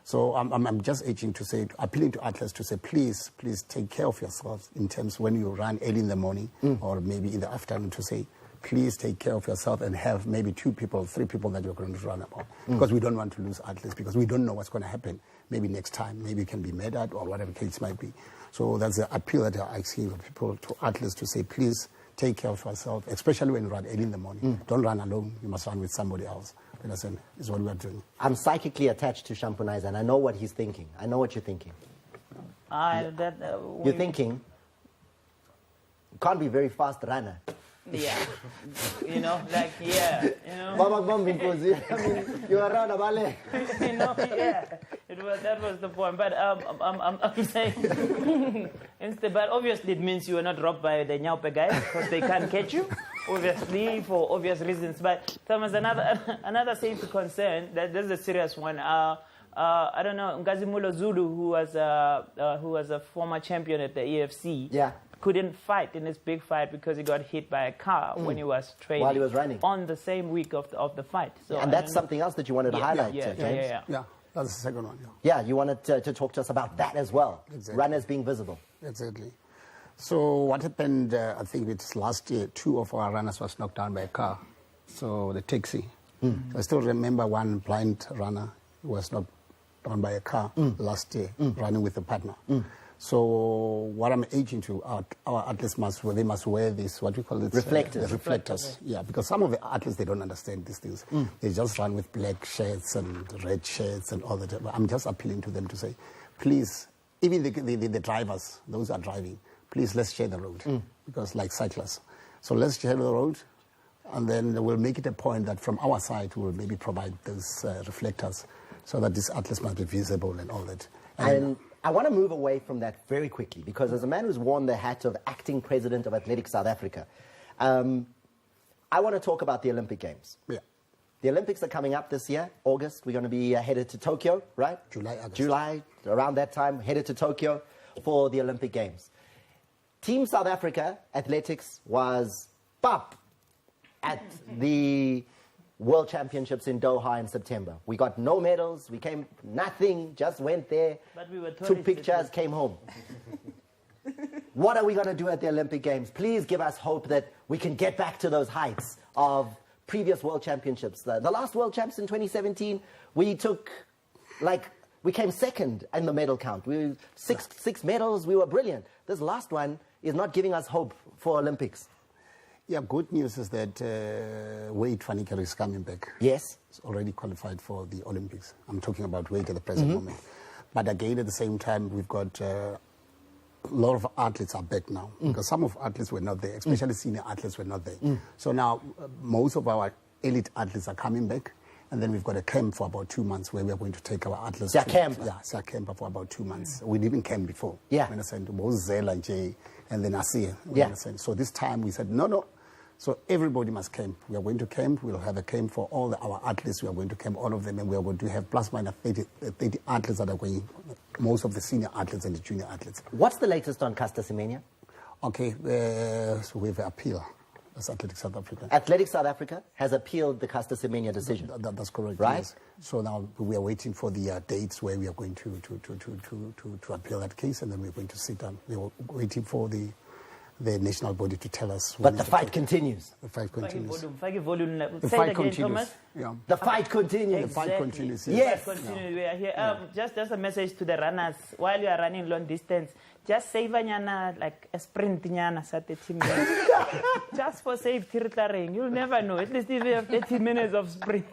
So I'm just appealing to athletes to say, please take care of yourselves in terms when you run early in the morning or maybe in the afternoon, to say, please take care of yourself and have maybe 2 people, 3 people that you're going to run about. Because we don't want to lose athletes, because we don't know what's going to happen. Maybe next time, maybe it can be made at or whatever case might be. So that's the appeal that I'm asking people, to athletes, to say, please take care of yourself, especially when you run early in the morning. Don't run alone. You must run with somebody else. Understand? Is what we are doing. I'm psychically attached to Shampunaiza, and I know what he's thinking. I know what you're thinking. You're thinking, can't be a very fast runner. Yeah. You know, like, yeah. You know. I mean, you are around a ballet. You know, yeah. That was the point. But I'm saying, but obviously it means you are not robbed by the Nyaupe guys, because they can't catch you, obviously, for obvious reasons. But Thomas, another safety concern, this is a serious one. I don't know, Ngazimulo Zulu, who was a former champion at the EFC, couldn't fight in this big fight because he got hit by a car when he was training. While he was running. On the same week of the fight. So, and that's something else that you wanted to highlight, James. Yeah, that's the second one. Yeah, you wanted to talk to us about that as well. Exactly. Runners being visible. Exactly. So what happened, I think it's last year, 2 of our runners was knocked down by a car. So the taxi. I still remember one blind runner who was knocked down by a car last year, running with a partner. So what I'm urging to our athletes they must wear this, what we call it? Reflectors. Reflectors, yeah. Because some of the athletes, they don't understand these things. They just run with black shirts and red shirts and all that. I'm just appealing to them to say, please, even the drivers, those who are driving, please let's share the road, because like cyclists. So let's share the road, and then we'll make it a point that from our side we'll maybe provide those reflectors so that these athletes must be visible and all that. And I want to move away from that very quickly, because as a man who's worn the hat of acting president of Athletics South Africa, I want to talk about the Olympic Games. Yeah. The Olympics are coming up this year, August. We're going to be headed to Tokyo, right? July, August. July, around that time, headed to Tokyo for the Olympic Games. Team South Africa Athletics was up at the World Championships in Doha in September. We got no medals, we came nothing, just went there, But we were took pictures, came home. What are we going to do at the Olympic Games? Please give us hope that we can get back to those heights of previous World Championships. The last World Champs in 2017, we came second in the medal count. Six medals, we were brilliant. This last one is not giving us hope for Olympics. Yeah, good news is that Wade Vanicaro is coming back. Yes. He's already qualified for the Olympics. I'm talking about Wade at the present moment. But again, at the same time, we've got a lot of athletes are back now, because some of athletes were not there, especially senior athletes were not there. So now most of our elite athletes are coming back, and then we've got a camp for about 2 months where we are going to take our athletes. Camp For about 2 months. We didn't camp before. Yeah. We understand, both Zell and Jay, and then Asiya. Understand. So this time we said, no. So everybody must camp. We are going to camp. We'll have a camp for all our athletes. We are going to camp all of them, and we are going to have plus minus 30 athletes that are going, most of the senior athletes and the junior athletes. What's the latest on Caster Semenya? Okay, so we have an appeal as Athletics South Africa. Athletics South Africa has appealed the Caster Semenya decision. That's correct. Right. Yes. So now we are waiting for the dates where we are going to appeal that case, and then we're going to sit down. We are waiting for the national body to tell us. But the fight continues. The fight continues. The fight continues. Yeah. The fight continues. The fight continues. Yes. We are here. Just a message to the runners. While you are running long distance, just save like a sprint sa 30 minutes. Just for safety retiring. You'll never know. At least if you have 30 minutes of sprint,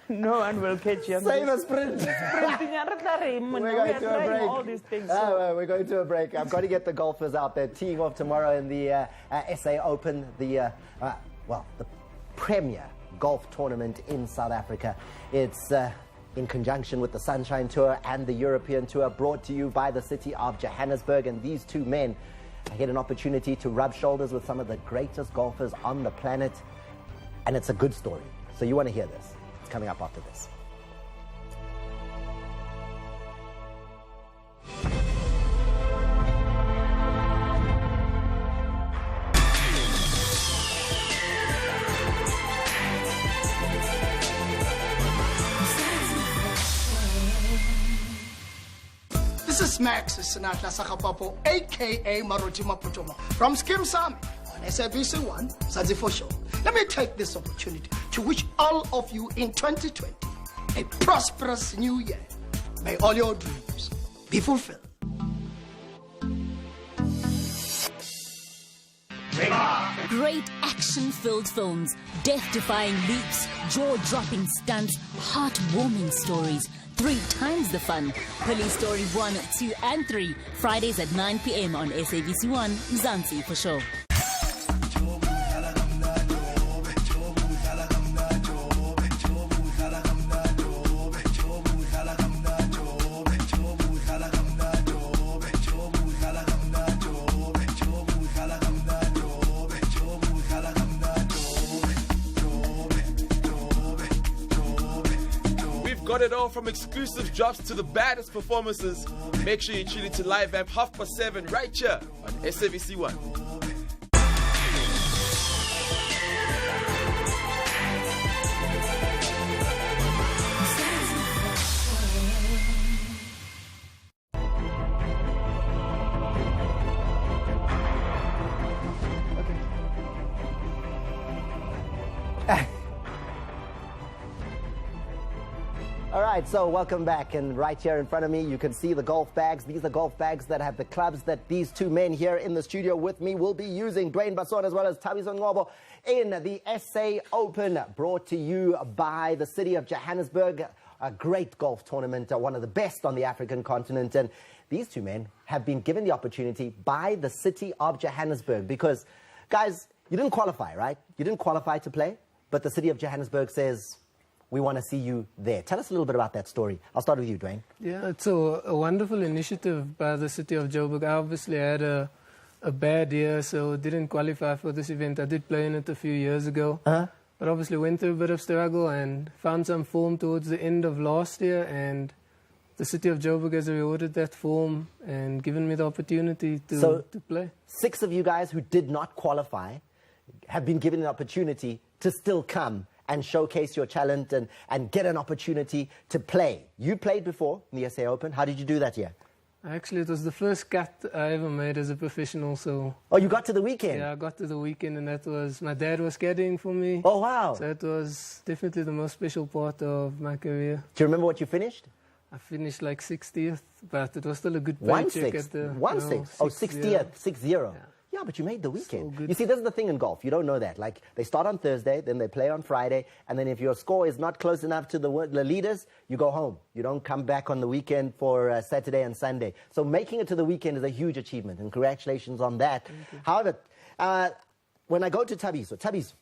no one will catch you. Save a sprint. We're going to a break. All these things. We're going to a break. I've got to get the golfers out there teeing off tomorrow in the SA Open, the premier golf tournament in South Africa. It's in conjunction with the Sunshine Tour and the European Tour, brought to you by the city of Johannesburg. And these two men get an opportunity to rub shoulders with some of the greatest golfers on the planet. And it's a good story. So you want to hear this. It's coming up after this. This is Max Sinatla Sakapapo, aka Maruti Maputomo, from Skim Sami on SABC 1, Zazi for Show. Let me take this opportunity to wish all of you in 2020 a prosperous new year. May all your dreams be fulfilled. Great action-filled films, death-defying leaps, jaw-dropping stunts, heartwarming stories. 3 times the fun. Police Story 1, 2 and 3. Fridays at 9 p.m. on SABC 1, Mzansi for sure. Got it all from exclusive drops to the baddest performances. Make sure you tune into Live Amp 7:30 right here on SABC 1. All right, so welcome back, and right here in front of me you can see the golf bags. These are golf bags that have the clubs that these two men here in the studio with me will be using, Dwayne Basson as well as Thabiso Ngobo, in the SA Open, brought to you by the city of Johannesburg. A great golf tournament, one of the best on the African continent, and these two men have been given the opportunity by the city of Johannesburg because, guys, you didn't qualify, right? You didn't qualify to play, but the city of Johannesburg says, we want to see you there. Tell us a little bit about that story. I'll start with you, Dwayne. Yeah, it's a wonderful initiative by the city of Joburg. I obviously had a bad year, so didn't qualify for this event. I did play in it a few years ago, but obviously went through a bit of struggle and found some form towards the end of last year, and the city of Joburg has rewarded that form and given me the opportunity to play. 6 of you guys who did not qualify have been given an opportunity to still come and showcase your talent and get an opportunity to play. You played before in the SA Open. How did you do that year? Actually, it was the first cut I ever made as a professional, so... Oh, you got to the weekend? Yeah, I got to the weekend, and that was... My dad was caddying for me. Oh, wow. So it was definitely the most special part of my career. Do you remember what you finished? I finished like 60th, but it was still a good paycheck at the... 1/6? Oh, 60th, 6-0. Yeah, but you made the weekend. You see, this is the thing in golf. You don't know that. Like, they start on Thursday, then they play on Friday, and then if your score is not close enough to the leaders, you go home. You don't come back on the weekend for Saturday and Sunday. So making it to the weekend is a huge achievement, and congratulations on that. However, when I go to Thabiso,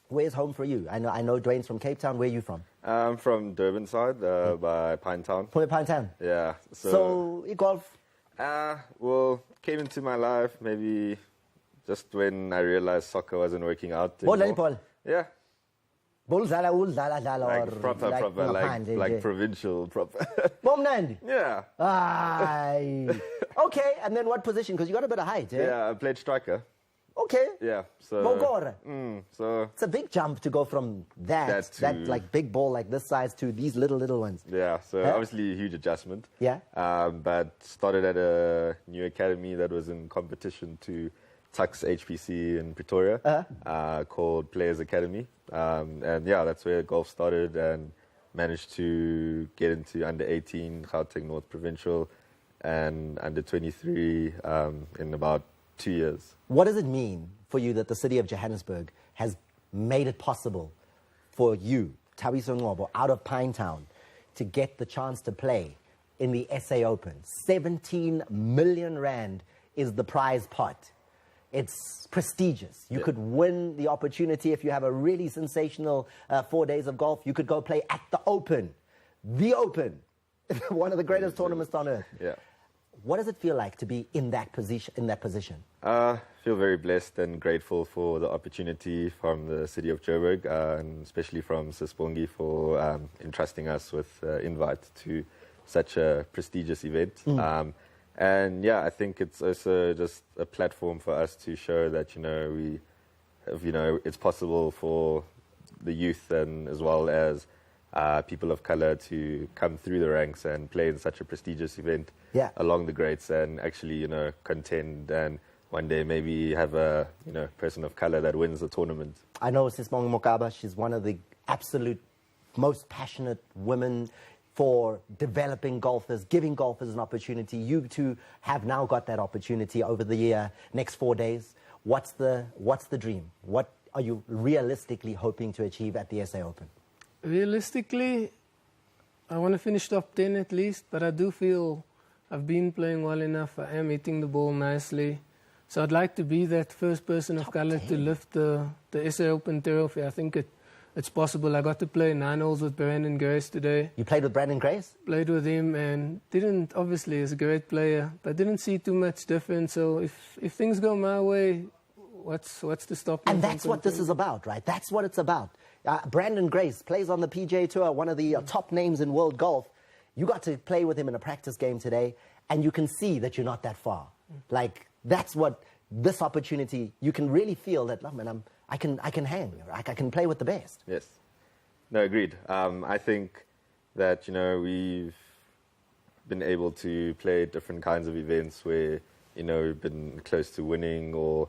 where's home for you? I know Dwayne's from Cape Town. Where are you from? I'm from Durban side, by Pinetown. From Pinetown? Yeah. So golf? Well, came into my life maybe just when I realized soccer wasn't working out anymore. Yeah. Like proper, like provincial proper. Yeah. Okay, and then what position? Because you got a bit of height, eh? Yeah, I played striker. Okay. Yeah. So. So. It's a big jump to go from that like big ball like this size to these little ones. Yeah. So obviously a huge adjustment. Yeah. But started at a new academy that was in competition to Tuck's HPC in Pretoria, called Players Academy. And yeah, that's where golf started, and managed to get into under 18 Gauteng North Provincial and under 23 in about 2 years. What does it mean for you that the city of Johannesburg has made it possible for you, Thabiso Ngobo, out of Pinetown, to get the chance to play in the SA Open? 17 million rand is the prize pot. It's prestigious. You could win the opportunity if you have a really sensational 4 days of golf. You could go play at the Open. The Open. One of the greatest tournaments on earth. Yeah. What does it feel like to be in that position? Feel very blessed and grateful for the opportunity from the city of Joburg, and especially from Sispongi for entrusting us with invite to such a prestigious event. And yeah, I think it's also just a platform for us to show that, it's possible for the youth and as well as people of color to come through the ranks and play in such a prestigious event along the greats, and actually, contend and one day maybe have a, person of color that wins the tournament. I know Sismongi Mokaba, she's one of the absolute most passionate women for developing golfers, giving golfers an opportunity. You two have now got that opportunity over the next 4 days. What's the dream? What are you realistically hoping to achieve at the SA Open? Realistically, I want to finish top 10 at least, but I do feel I've been playing well enough. I am hitting the ball nicely. So I'd like to be that first person of color to lift the SA Open trophy. I think it's possible. I got to play 9 holes with Brandon Grace today. You played with Brandon Grace? Played with him, and obviously he's a great player, but didn't see too much difference. So if things go my way, what's to stop me? And that's what this is about, right? That's what it's about. Brandon Grace plays on the PGA Tour, one of the top names in world golf. You got to play with him in a practice game today, and you can see that you're not that far. Like, that's what this opportunity, you can really feel that, oh, man, I can hang, I can play with the best. Yes. No, agreed. I think that, we've been able to play different kinds of events where, we've been close to winning or,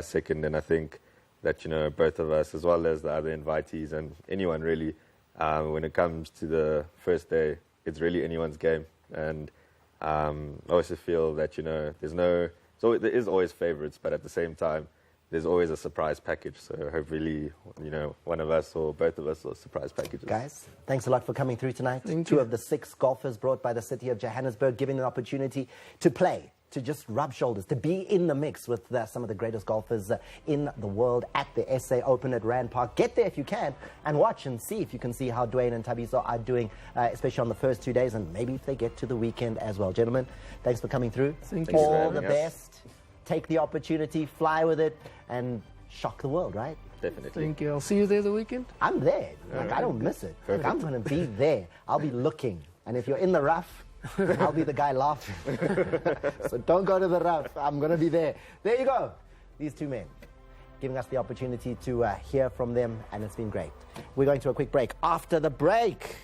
second. And I think that, both of us, as well as the other invitees and anyone really, when it comes to the first day, it's really anyone's game. And I also feel that, there is always favorites, but at the same time, there's always a surprise package. So hopefully, one of us or both of us are surprise packages. Guys, thanks a lot for coming through tonight. Two of the 6 golfers brought by the city of Johannesburg, giving an opportunity to play, to just rub shoulders, to be in the mix with some of the greatest golfers in the world at the SA Open at Rand Park. Get there if you can and watch and see if you can see how Dwayne and Tabiso are doing, especially on the first 2 days, and maybe if they get to the weekend as well. Gentlemen, thanks for coming through. Thank you. All the best. Take the opportunity, fly with it, and shock the world, right? Definitely. Thank you. I'll see you there the weekend. I'm there. I don't miss it. I'm going to be there. I'll be looking. And if you're in the rough, I'll be the guy laughing. So don't go to the rough. I'm going to be there. There you go. These 2 men giving us the opportunity to hear from them, and it's been great. We're going to a quick break. After the break,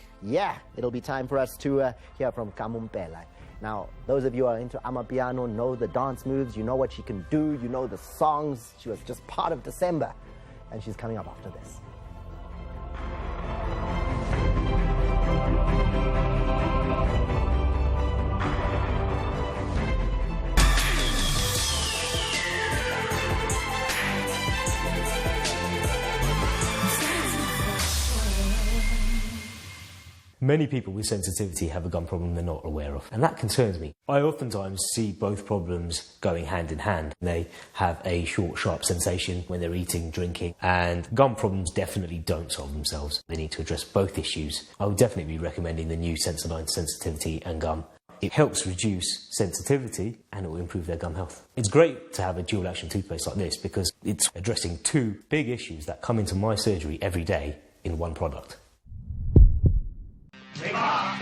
it'll be time for us to hear from Kamumpela. Now, those of you who are into Amapiano know the dance moves, you know what she can do, you know the songs. She was just part of December, and she's coming up after this. Many people with sensitivity have a gum problem they're not aware of, and that concerns me. I oftentimes see both problems going hand in hand. They have a short, sharp sensation when they're eating, drinking, and gum problems definitely don't solve themselves. They need to address both issues. I would definitely be recommending the new Sensodyne Sensitivity and Gum. It helps reduce sensitivity and it will improve their gum health. It's great to have a dual action toothpaste like this because it's addressing 2 big issues that come into my surgery every day in one product.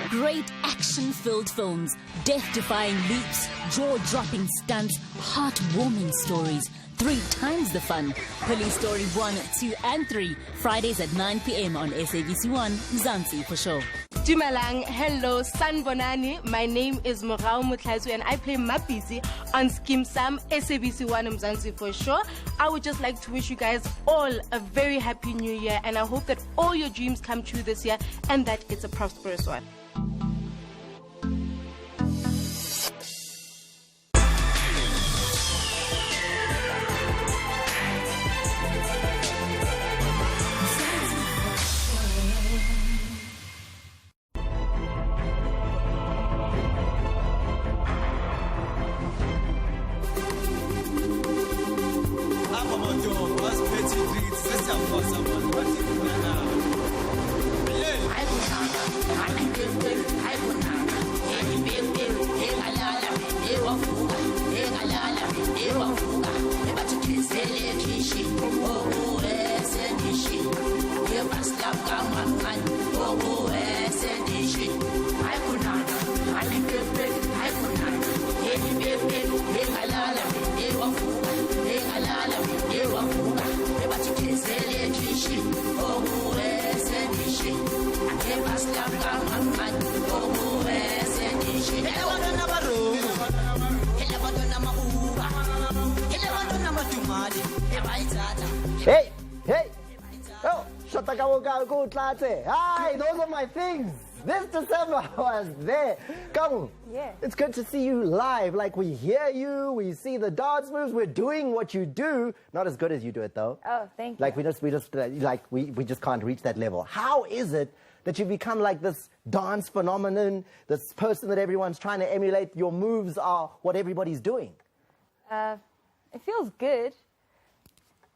Great action-filled films, death-defying leaps, jaw-dropping stunts, heart-warming stories. 3 times the fun. Police Story 1, 2 and 3. Fridays at 9 p.m. on SABC 1, Mzansi for sure. Dumelang, hello, Sanbonani. My name is Morao Mutlazu and I play Mapisi on Skim Sam, SABC 1 Mzansi for sure. I would just like to wish you guys all a very happy new year, and I hope that all your dreams come true this year and that it's a prosperous one. Hey! Oh, hi, those are my things. This December I was there. Kamu, it's good to see you live. Like, we hear you, we see the dance moves, we're doing what you do. Not as good as you do it, though. Oh, thank you. Like, we just can't reach that level. How is it that you become like this dance phenomenon, this person that everyone's trying to emulate? Your moves are what everybody's doing. It feels good,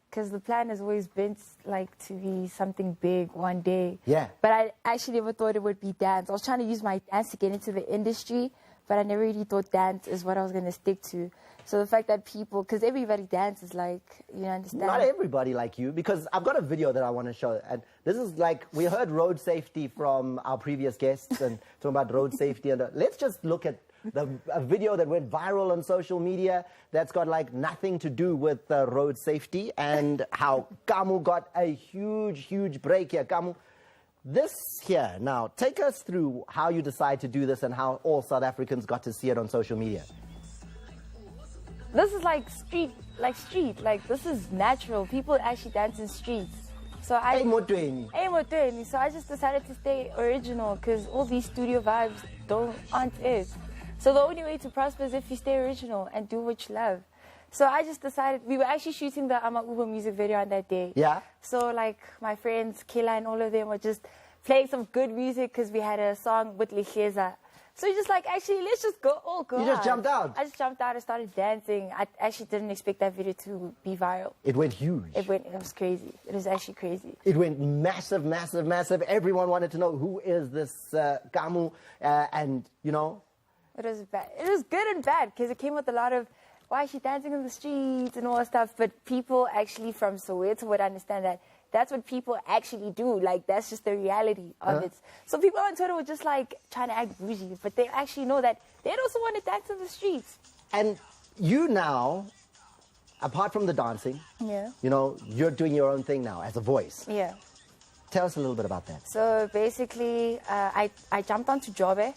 because the plan has always been like to be something big one day. Yeah. But I actually never thought it would be dance. I was trying to use my dance to get into the industry, but I never really thought dance is what I was going to stick to. So the fact that people, because everybody dances, like, you understand? Not everybody like you, because I've got a video that I want to show. And this is like, we heard road safety from our previous guests and talking about road safety. And let's just look at a video that went viral on social media that's got like nothing to do with road safety, and how Kamu got a huge break here. Kamu, this here, now take us through how you decide to do this and how all South Africans got to see it on social media. This is like street, this is natural. People actually dance in streets. So so I just decided to stay original, because all these studio vibes aren't it. So the only way to prosper is if you stay original and do what you love. So I just decided, we were actually shooting the Uber music video on that day. Yeah. So like my friends, Kila and all of them were just playing some good music because we had a song with Licheza. So we just like, actually, let's just go go You just out. jumped out? I just jumped out and started dancing. I actually didn't expect that video to be viral. It went huge. It was crazy. It was actually crazy. It went massive, massive, massive. Everyone wanted to know who is this Gamu, and you know. It was bad. It was good and bad because it came with a lot of, why is she dancing in the streets and all that stuff. But people actually from Soweto would understand that that's what people actually do. Like, that's just the reality of it. So people on Twitter were just like trying to act bougie, but they actually know that they'd also want to dance in the streets. And you now, apart from the dancing, you know, you're doing your own thing now as a voice. Yeah. Tell us a little bit about that. So basically, I jumped onto Jobe,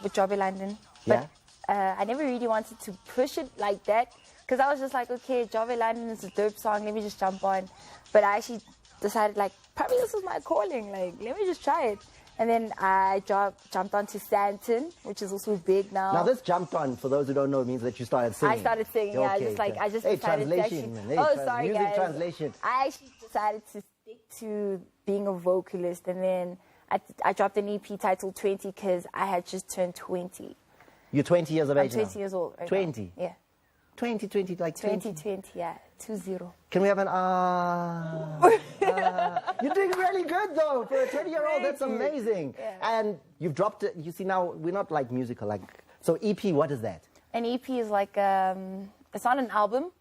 with Jobe London. But I never really wanted to push it like that. Because I was just like, okay, Jobe London is a dope song, let me just jump on. But I actually decided, like, probably this is my calling, like, let me just try it. And then I jumped onto Santon, which is also big now. Now this jumped on, for those who don't know, means that you started singing. I started singing, yeah. Okay, I just hey, decided to translation, actually... man. Hey, sorry, music guys. translation. I actually decided to stick to being a vocalist. And then I dropped an EP titled 20 because I had just turned 20. You're 20 years of age I'm 20 years old right 20? now. Yeah. 20, like 20? 20, yeah. 20. Can we have an You're doing really good, though. For a 20-year-old, that's amazing. Yeah. And you've dropped it. You see, now, we're not, like, musical. Like, so EP, what is that? An EP is like, it's not an album.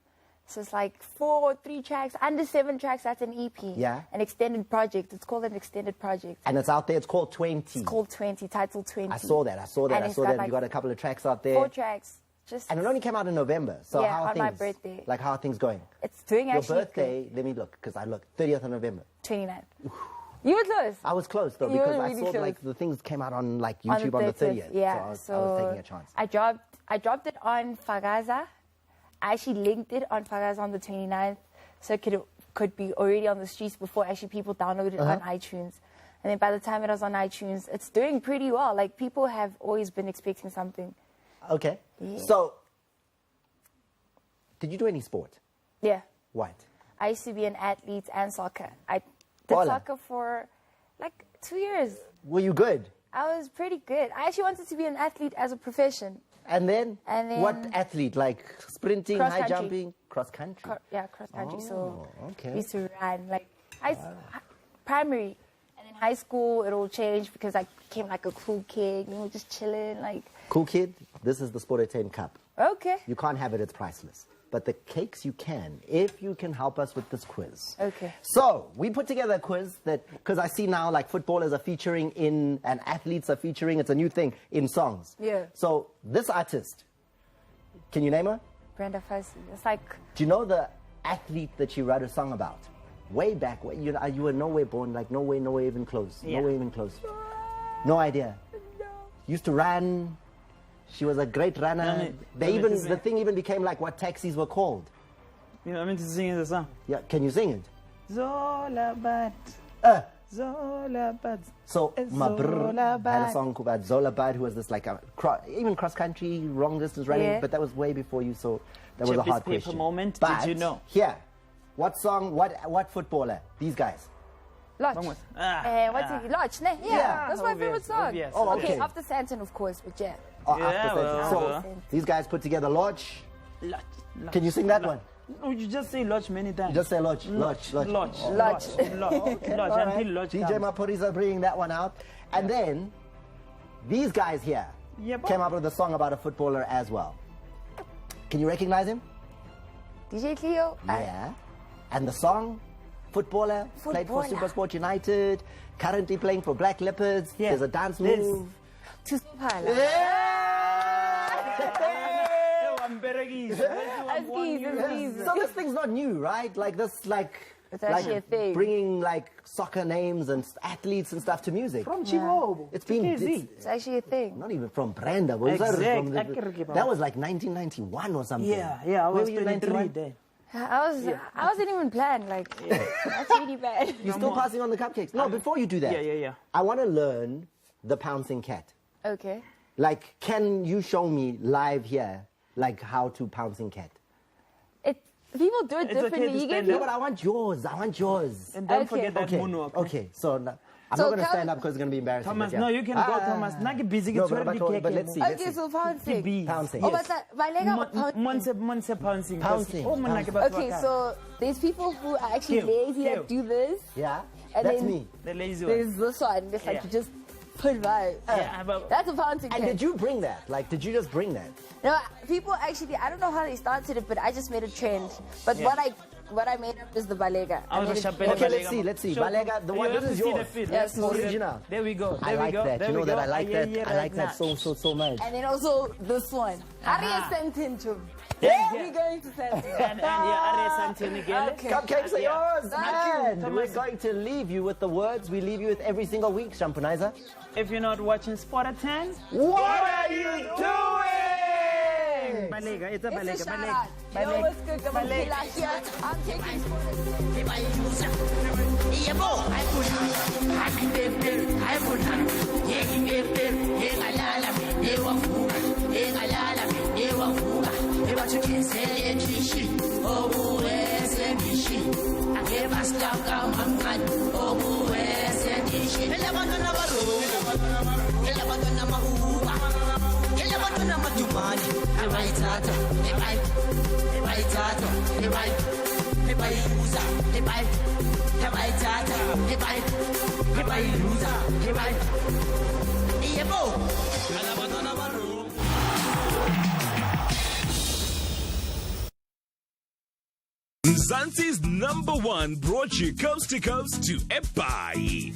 So it's like 4 or 3 tracks, under 7 tracks, that's an EP. Yeah. An extended project. It's called an extended project. And it's out there. It's called 20. It's called 20, title 20. I saw that. Like You got a couple of tracks out there. 4 tracks. And it only came out in November. So yeah, how are on things? my birthday. Like, how are things going? It's doing Your actually birthday, let me look, because I looked, 30th of November. 29th. You were close. I was close, though, You because were I really saw, close. like, the things came out on, like, YouTube on the 30th. Yeah, So I was taking a chance. I dropped it on Fagaza. I actually linked it on Fagaza on the 29th, so it could be already on the streets before actually people downloaded it on iTunes. And then by the time it was on iTunes, it's doing pretty well. Like, people have always been expecting something. Okay. Yeah. So, did you do any sport? Yeah. What? I used to be an athlete and soccer. I did soccer for like 2 years. Were you good? I was pretty good. I actually wanted to be an athlete as a profession. And then? What athlete? Like sprinting, high jumping? Cross country? Cross country. So okay. we used to run. Like, primary. And in high school, it all changed because I became like a cool kid, you know, just chilling. Like, cool kid, this is the Sport 10 Cup. Okay. You can't have it, it's priceless. But the cakes you can, if you can help us with this quiz. Okay. So, we put together a quiz that, because I see now, like, footballers are featuring in, and athletes are featuring, it's a new thing, in songs. Yeah. So, this artist, can you name her? Brenda Fassie. It's like... Do you know the athlete that she wrote a song about? Way back, you were nowhere born, like, nowhere even close. Yeah. Nowhere even close. No idea. No. Used to run... She was a great runner. The thing even became like what taxis were called. You know, I mean to sing the song. Yeah, can you sing it? Zolabad. Zolabad. So my brr had a song about Zolabad, who was this like even cross country, long distance running, but that was way before you. So that was a hard question. Moment. But did you know? Here, what song? What footballer? These guys. Lodge. What's it? Lodge, ne? Yeah, that's my favorite song. Obvious. Oh, okay. After Santon, of course, but yeah. Oh, so these guys put together Lodge. Can you sing that one? No, you just say Lodge many times. You just say Lodge. Lodge. Okay. Until Lodge DJ Mapurisa bringing that one out. And then, these guys here came up with a song about a footballer as well. Can you recognize him? DJ Cleo? Yeah. And the song, footballer, played for SuperSport United, currently playing for Black Leopards. Yeah. There's a dance move. So this thing's not new, right? Like this, like it's actually a thing. Bringing like soccer names and athletes and stuff to music. From Chihuahua. It's actually a thing. Not even from Brenda. That was like 1991 or something. Yeah. I was 23 then. I wasn't even planned. Like, that's really bad. You're still passing on the cupcakes. No, before you do that, yeah. I want to learn the pouncing cat. Okay. Like, can you show me live here like how to pouncing cat? People do it differently. No, but I want yours. And don't forget that moonwalk. Okay, so I'm not going to stand up because it's going to be embarrassing. Thomas, no, you can go, Thomas. Not busy. No, but let's see. Okay, so pouncing. Pouncing. Oh, but pouncing. Pouncing. Okay, so there's people who are actually lazy that do this. Yeah, and that's me. The lazy one. There's this one. It's like you just put vibes. That's a pouncing. And did you bring that? Like, did you just bring that? No, people actually, I don't know how they started it, but I just made a trend. But what I made up is the balega. Okay, let's see. Balega, the one, this is yours. Yes, original. There we go. I like that. You know that I like that. I like that so much. And then also this one. Ariya sent him to. We're going to send him. And Ariya sent him again. Cupcakes are yours. And we're going to leave you with the words we leave you with every single week, Shampunizer. If you're not watching Sport at 10, what are you doing? Balega, it's a It's balega. a shout out. You know what's good? I'm taking Mzansi's #1 brought you coast to coast to Epai.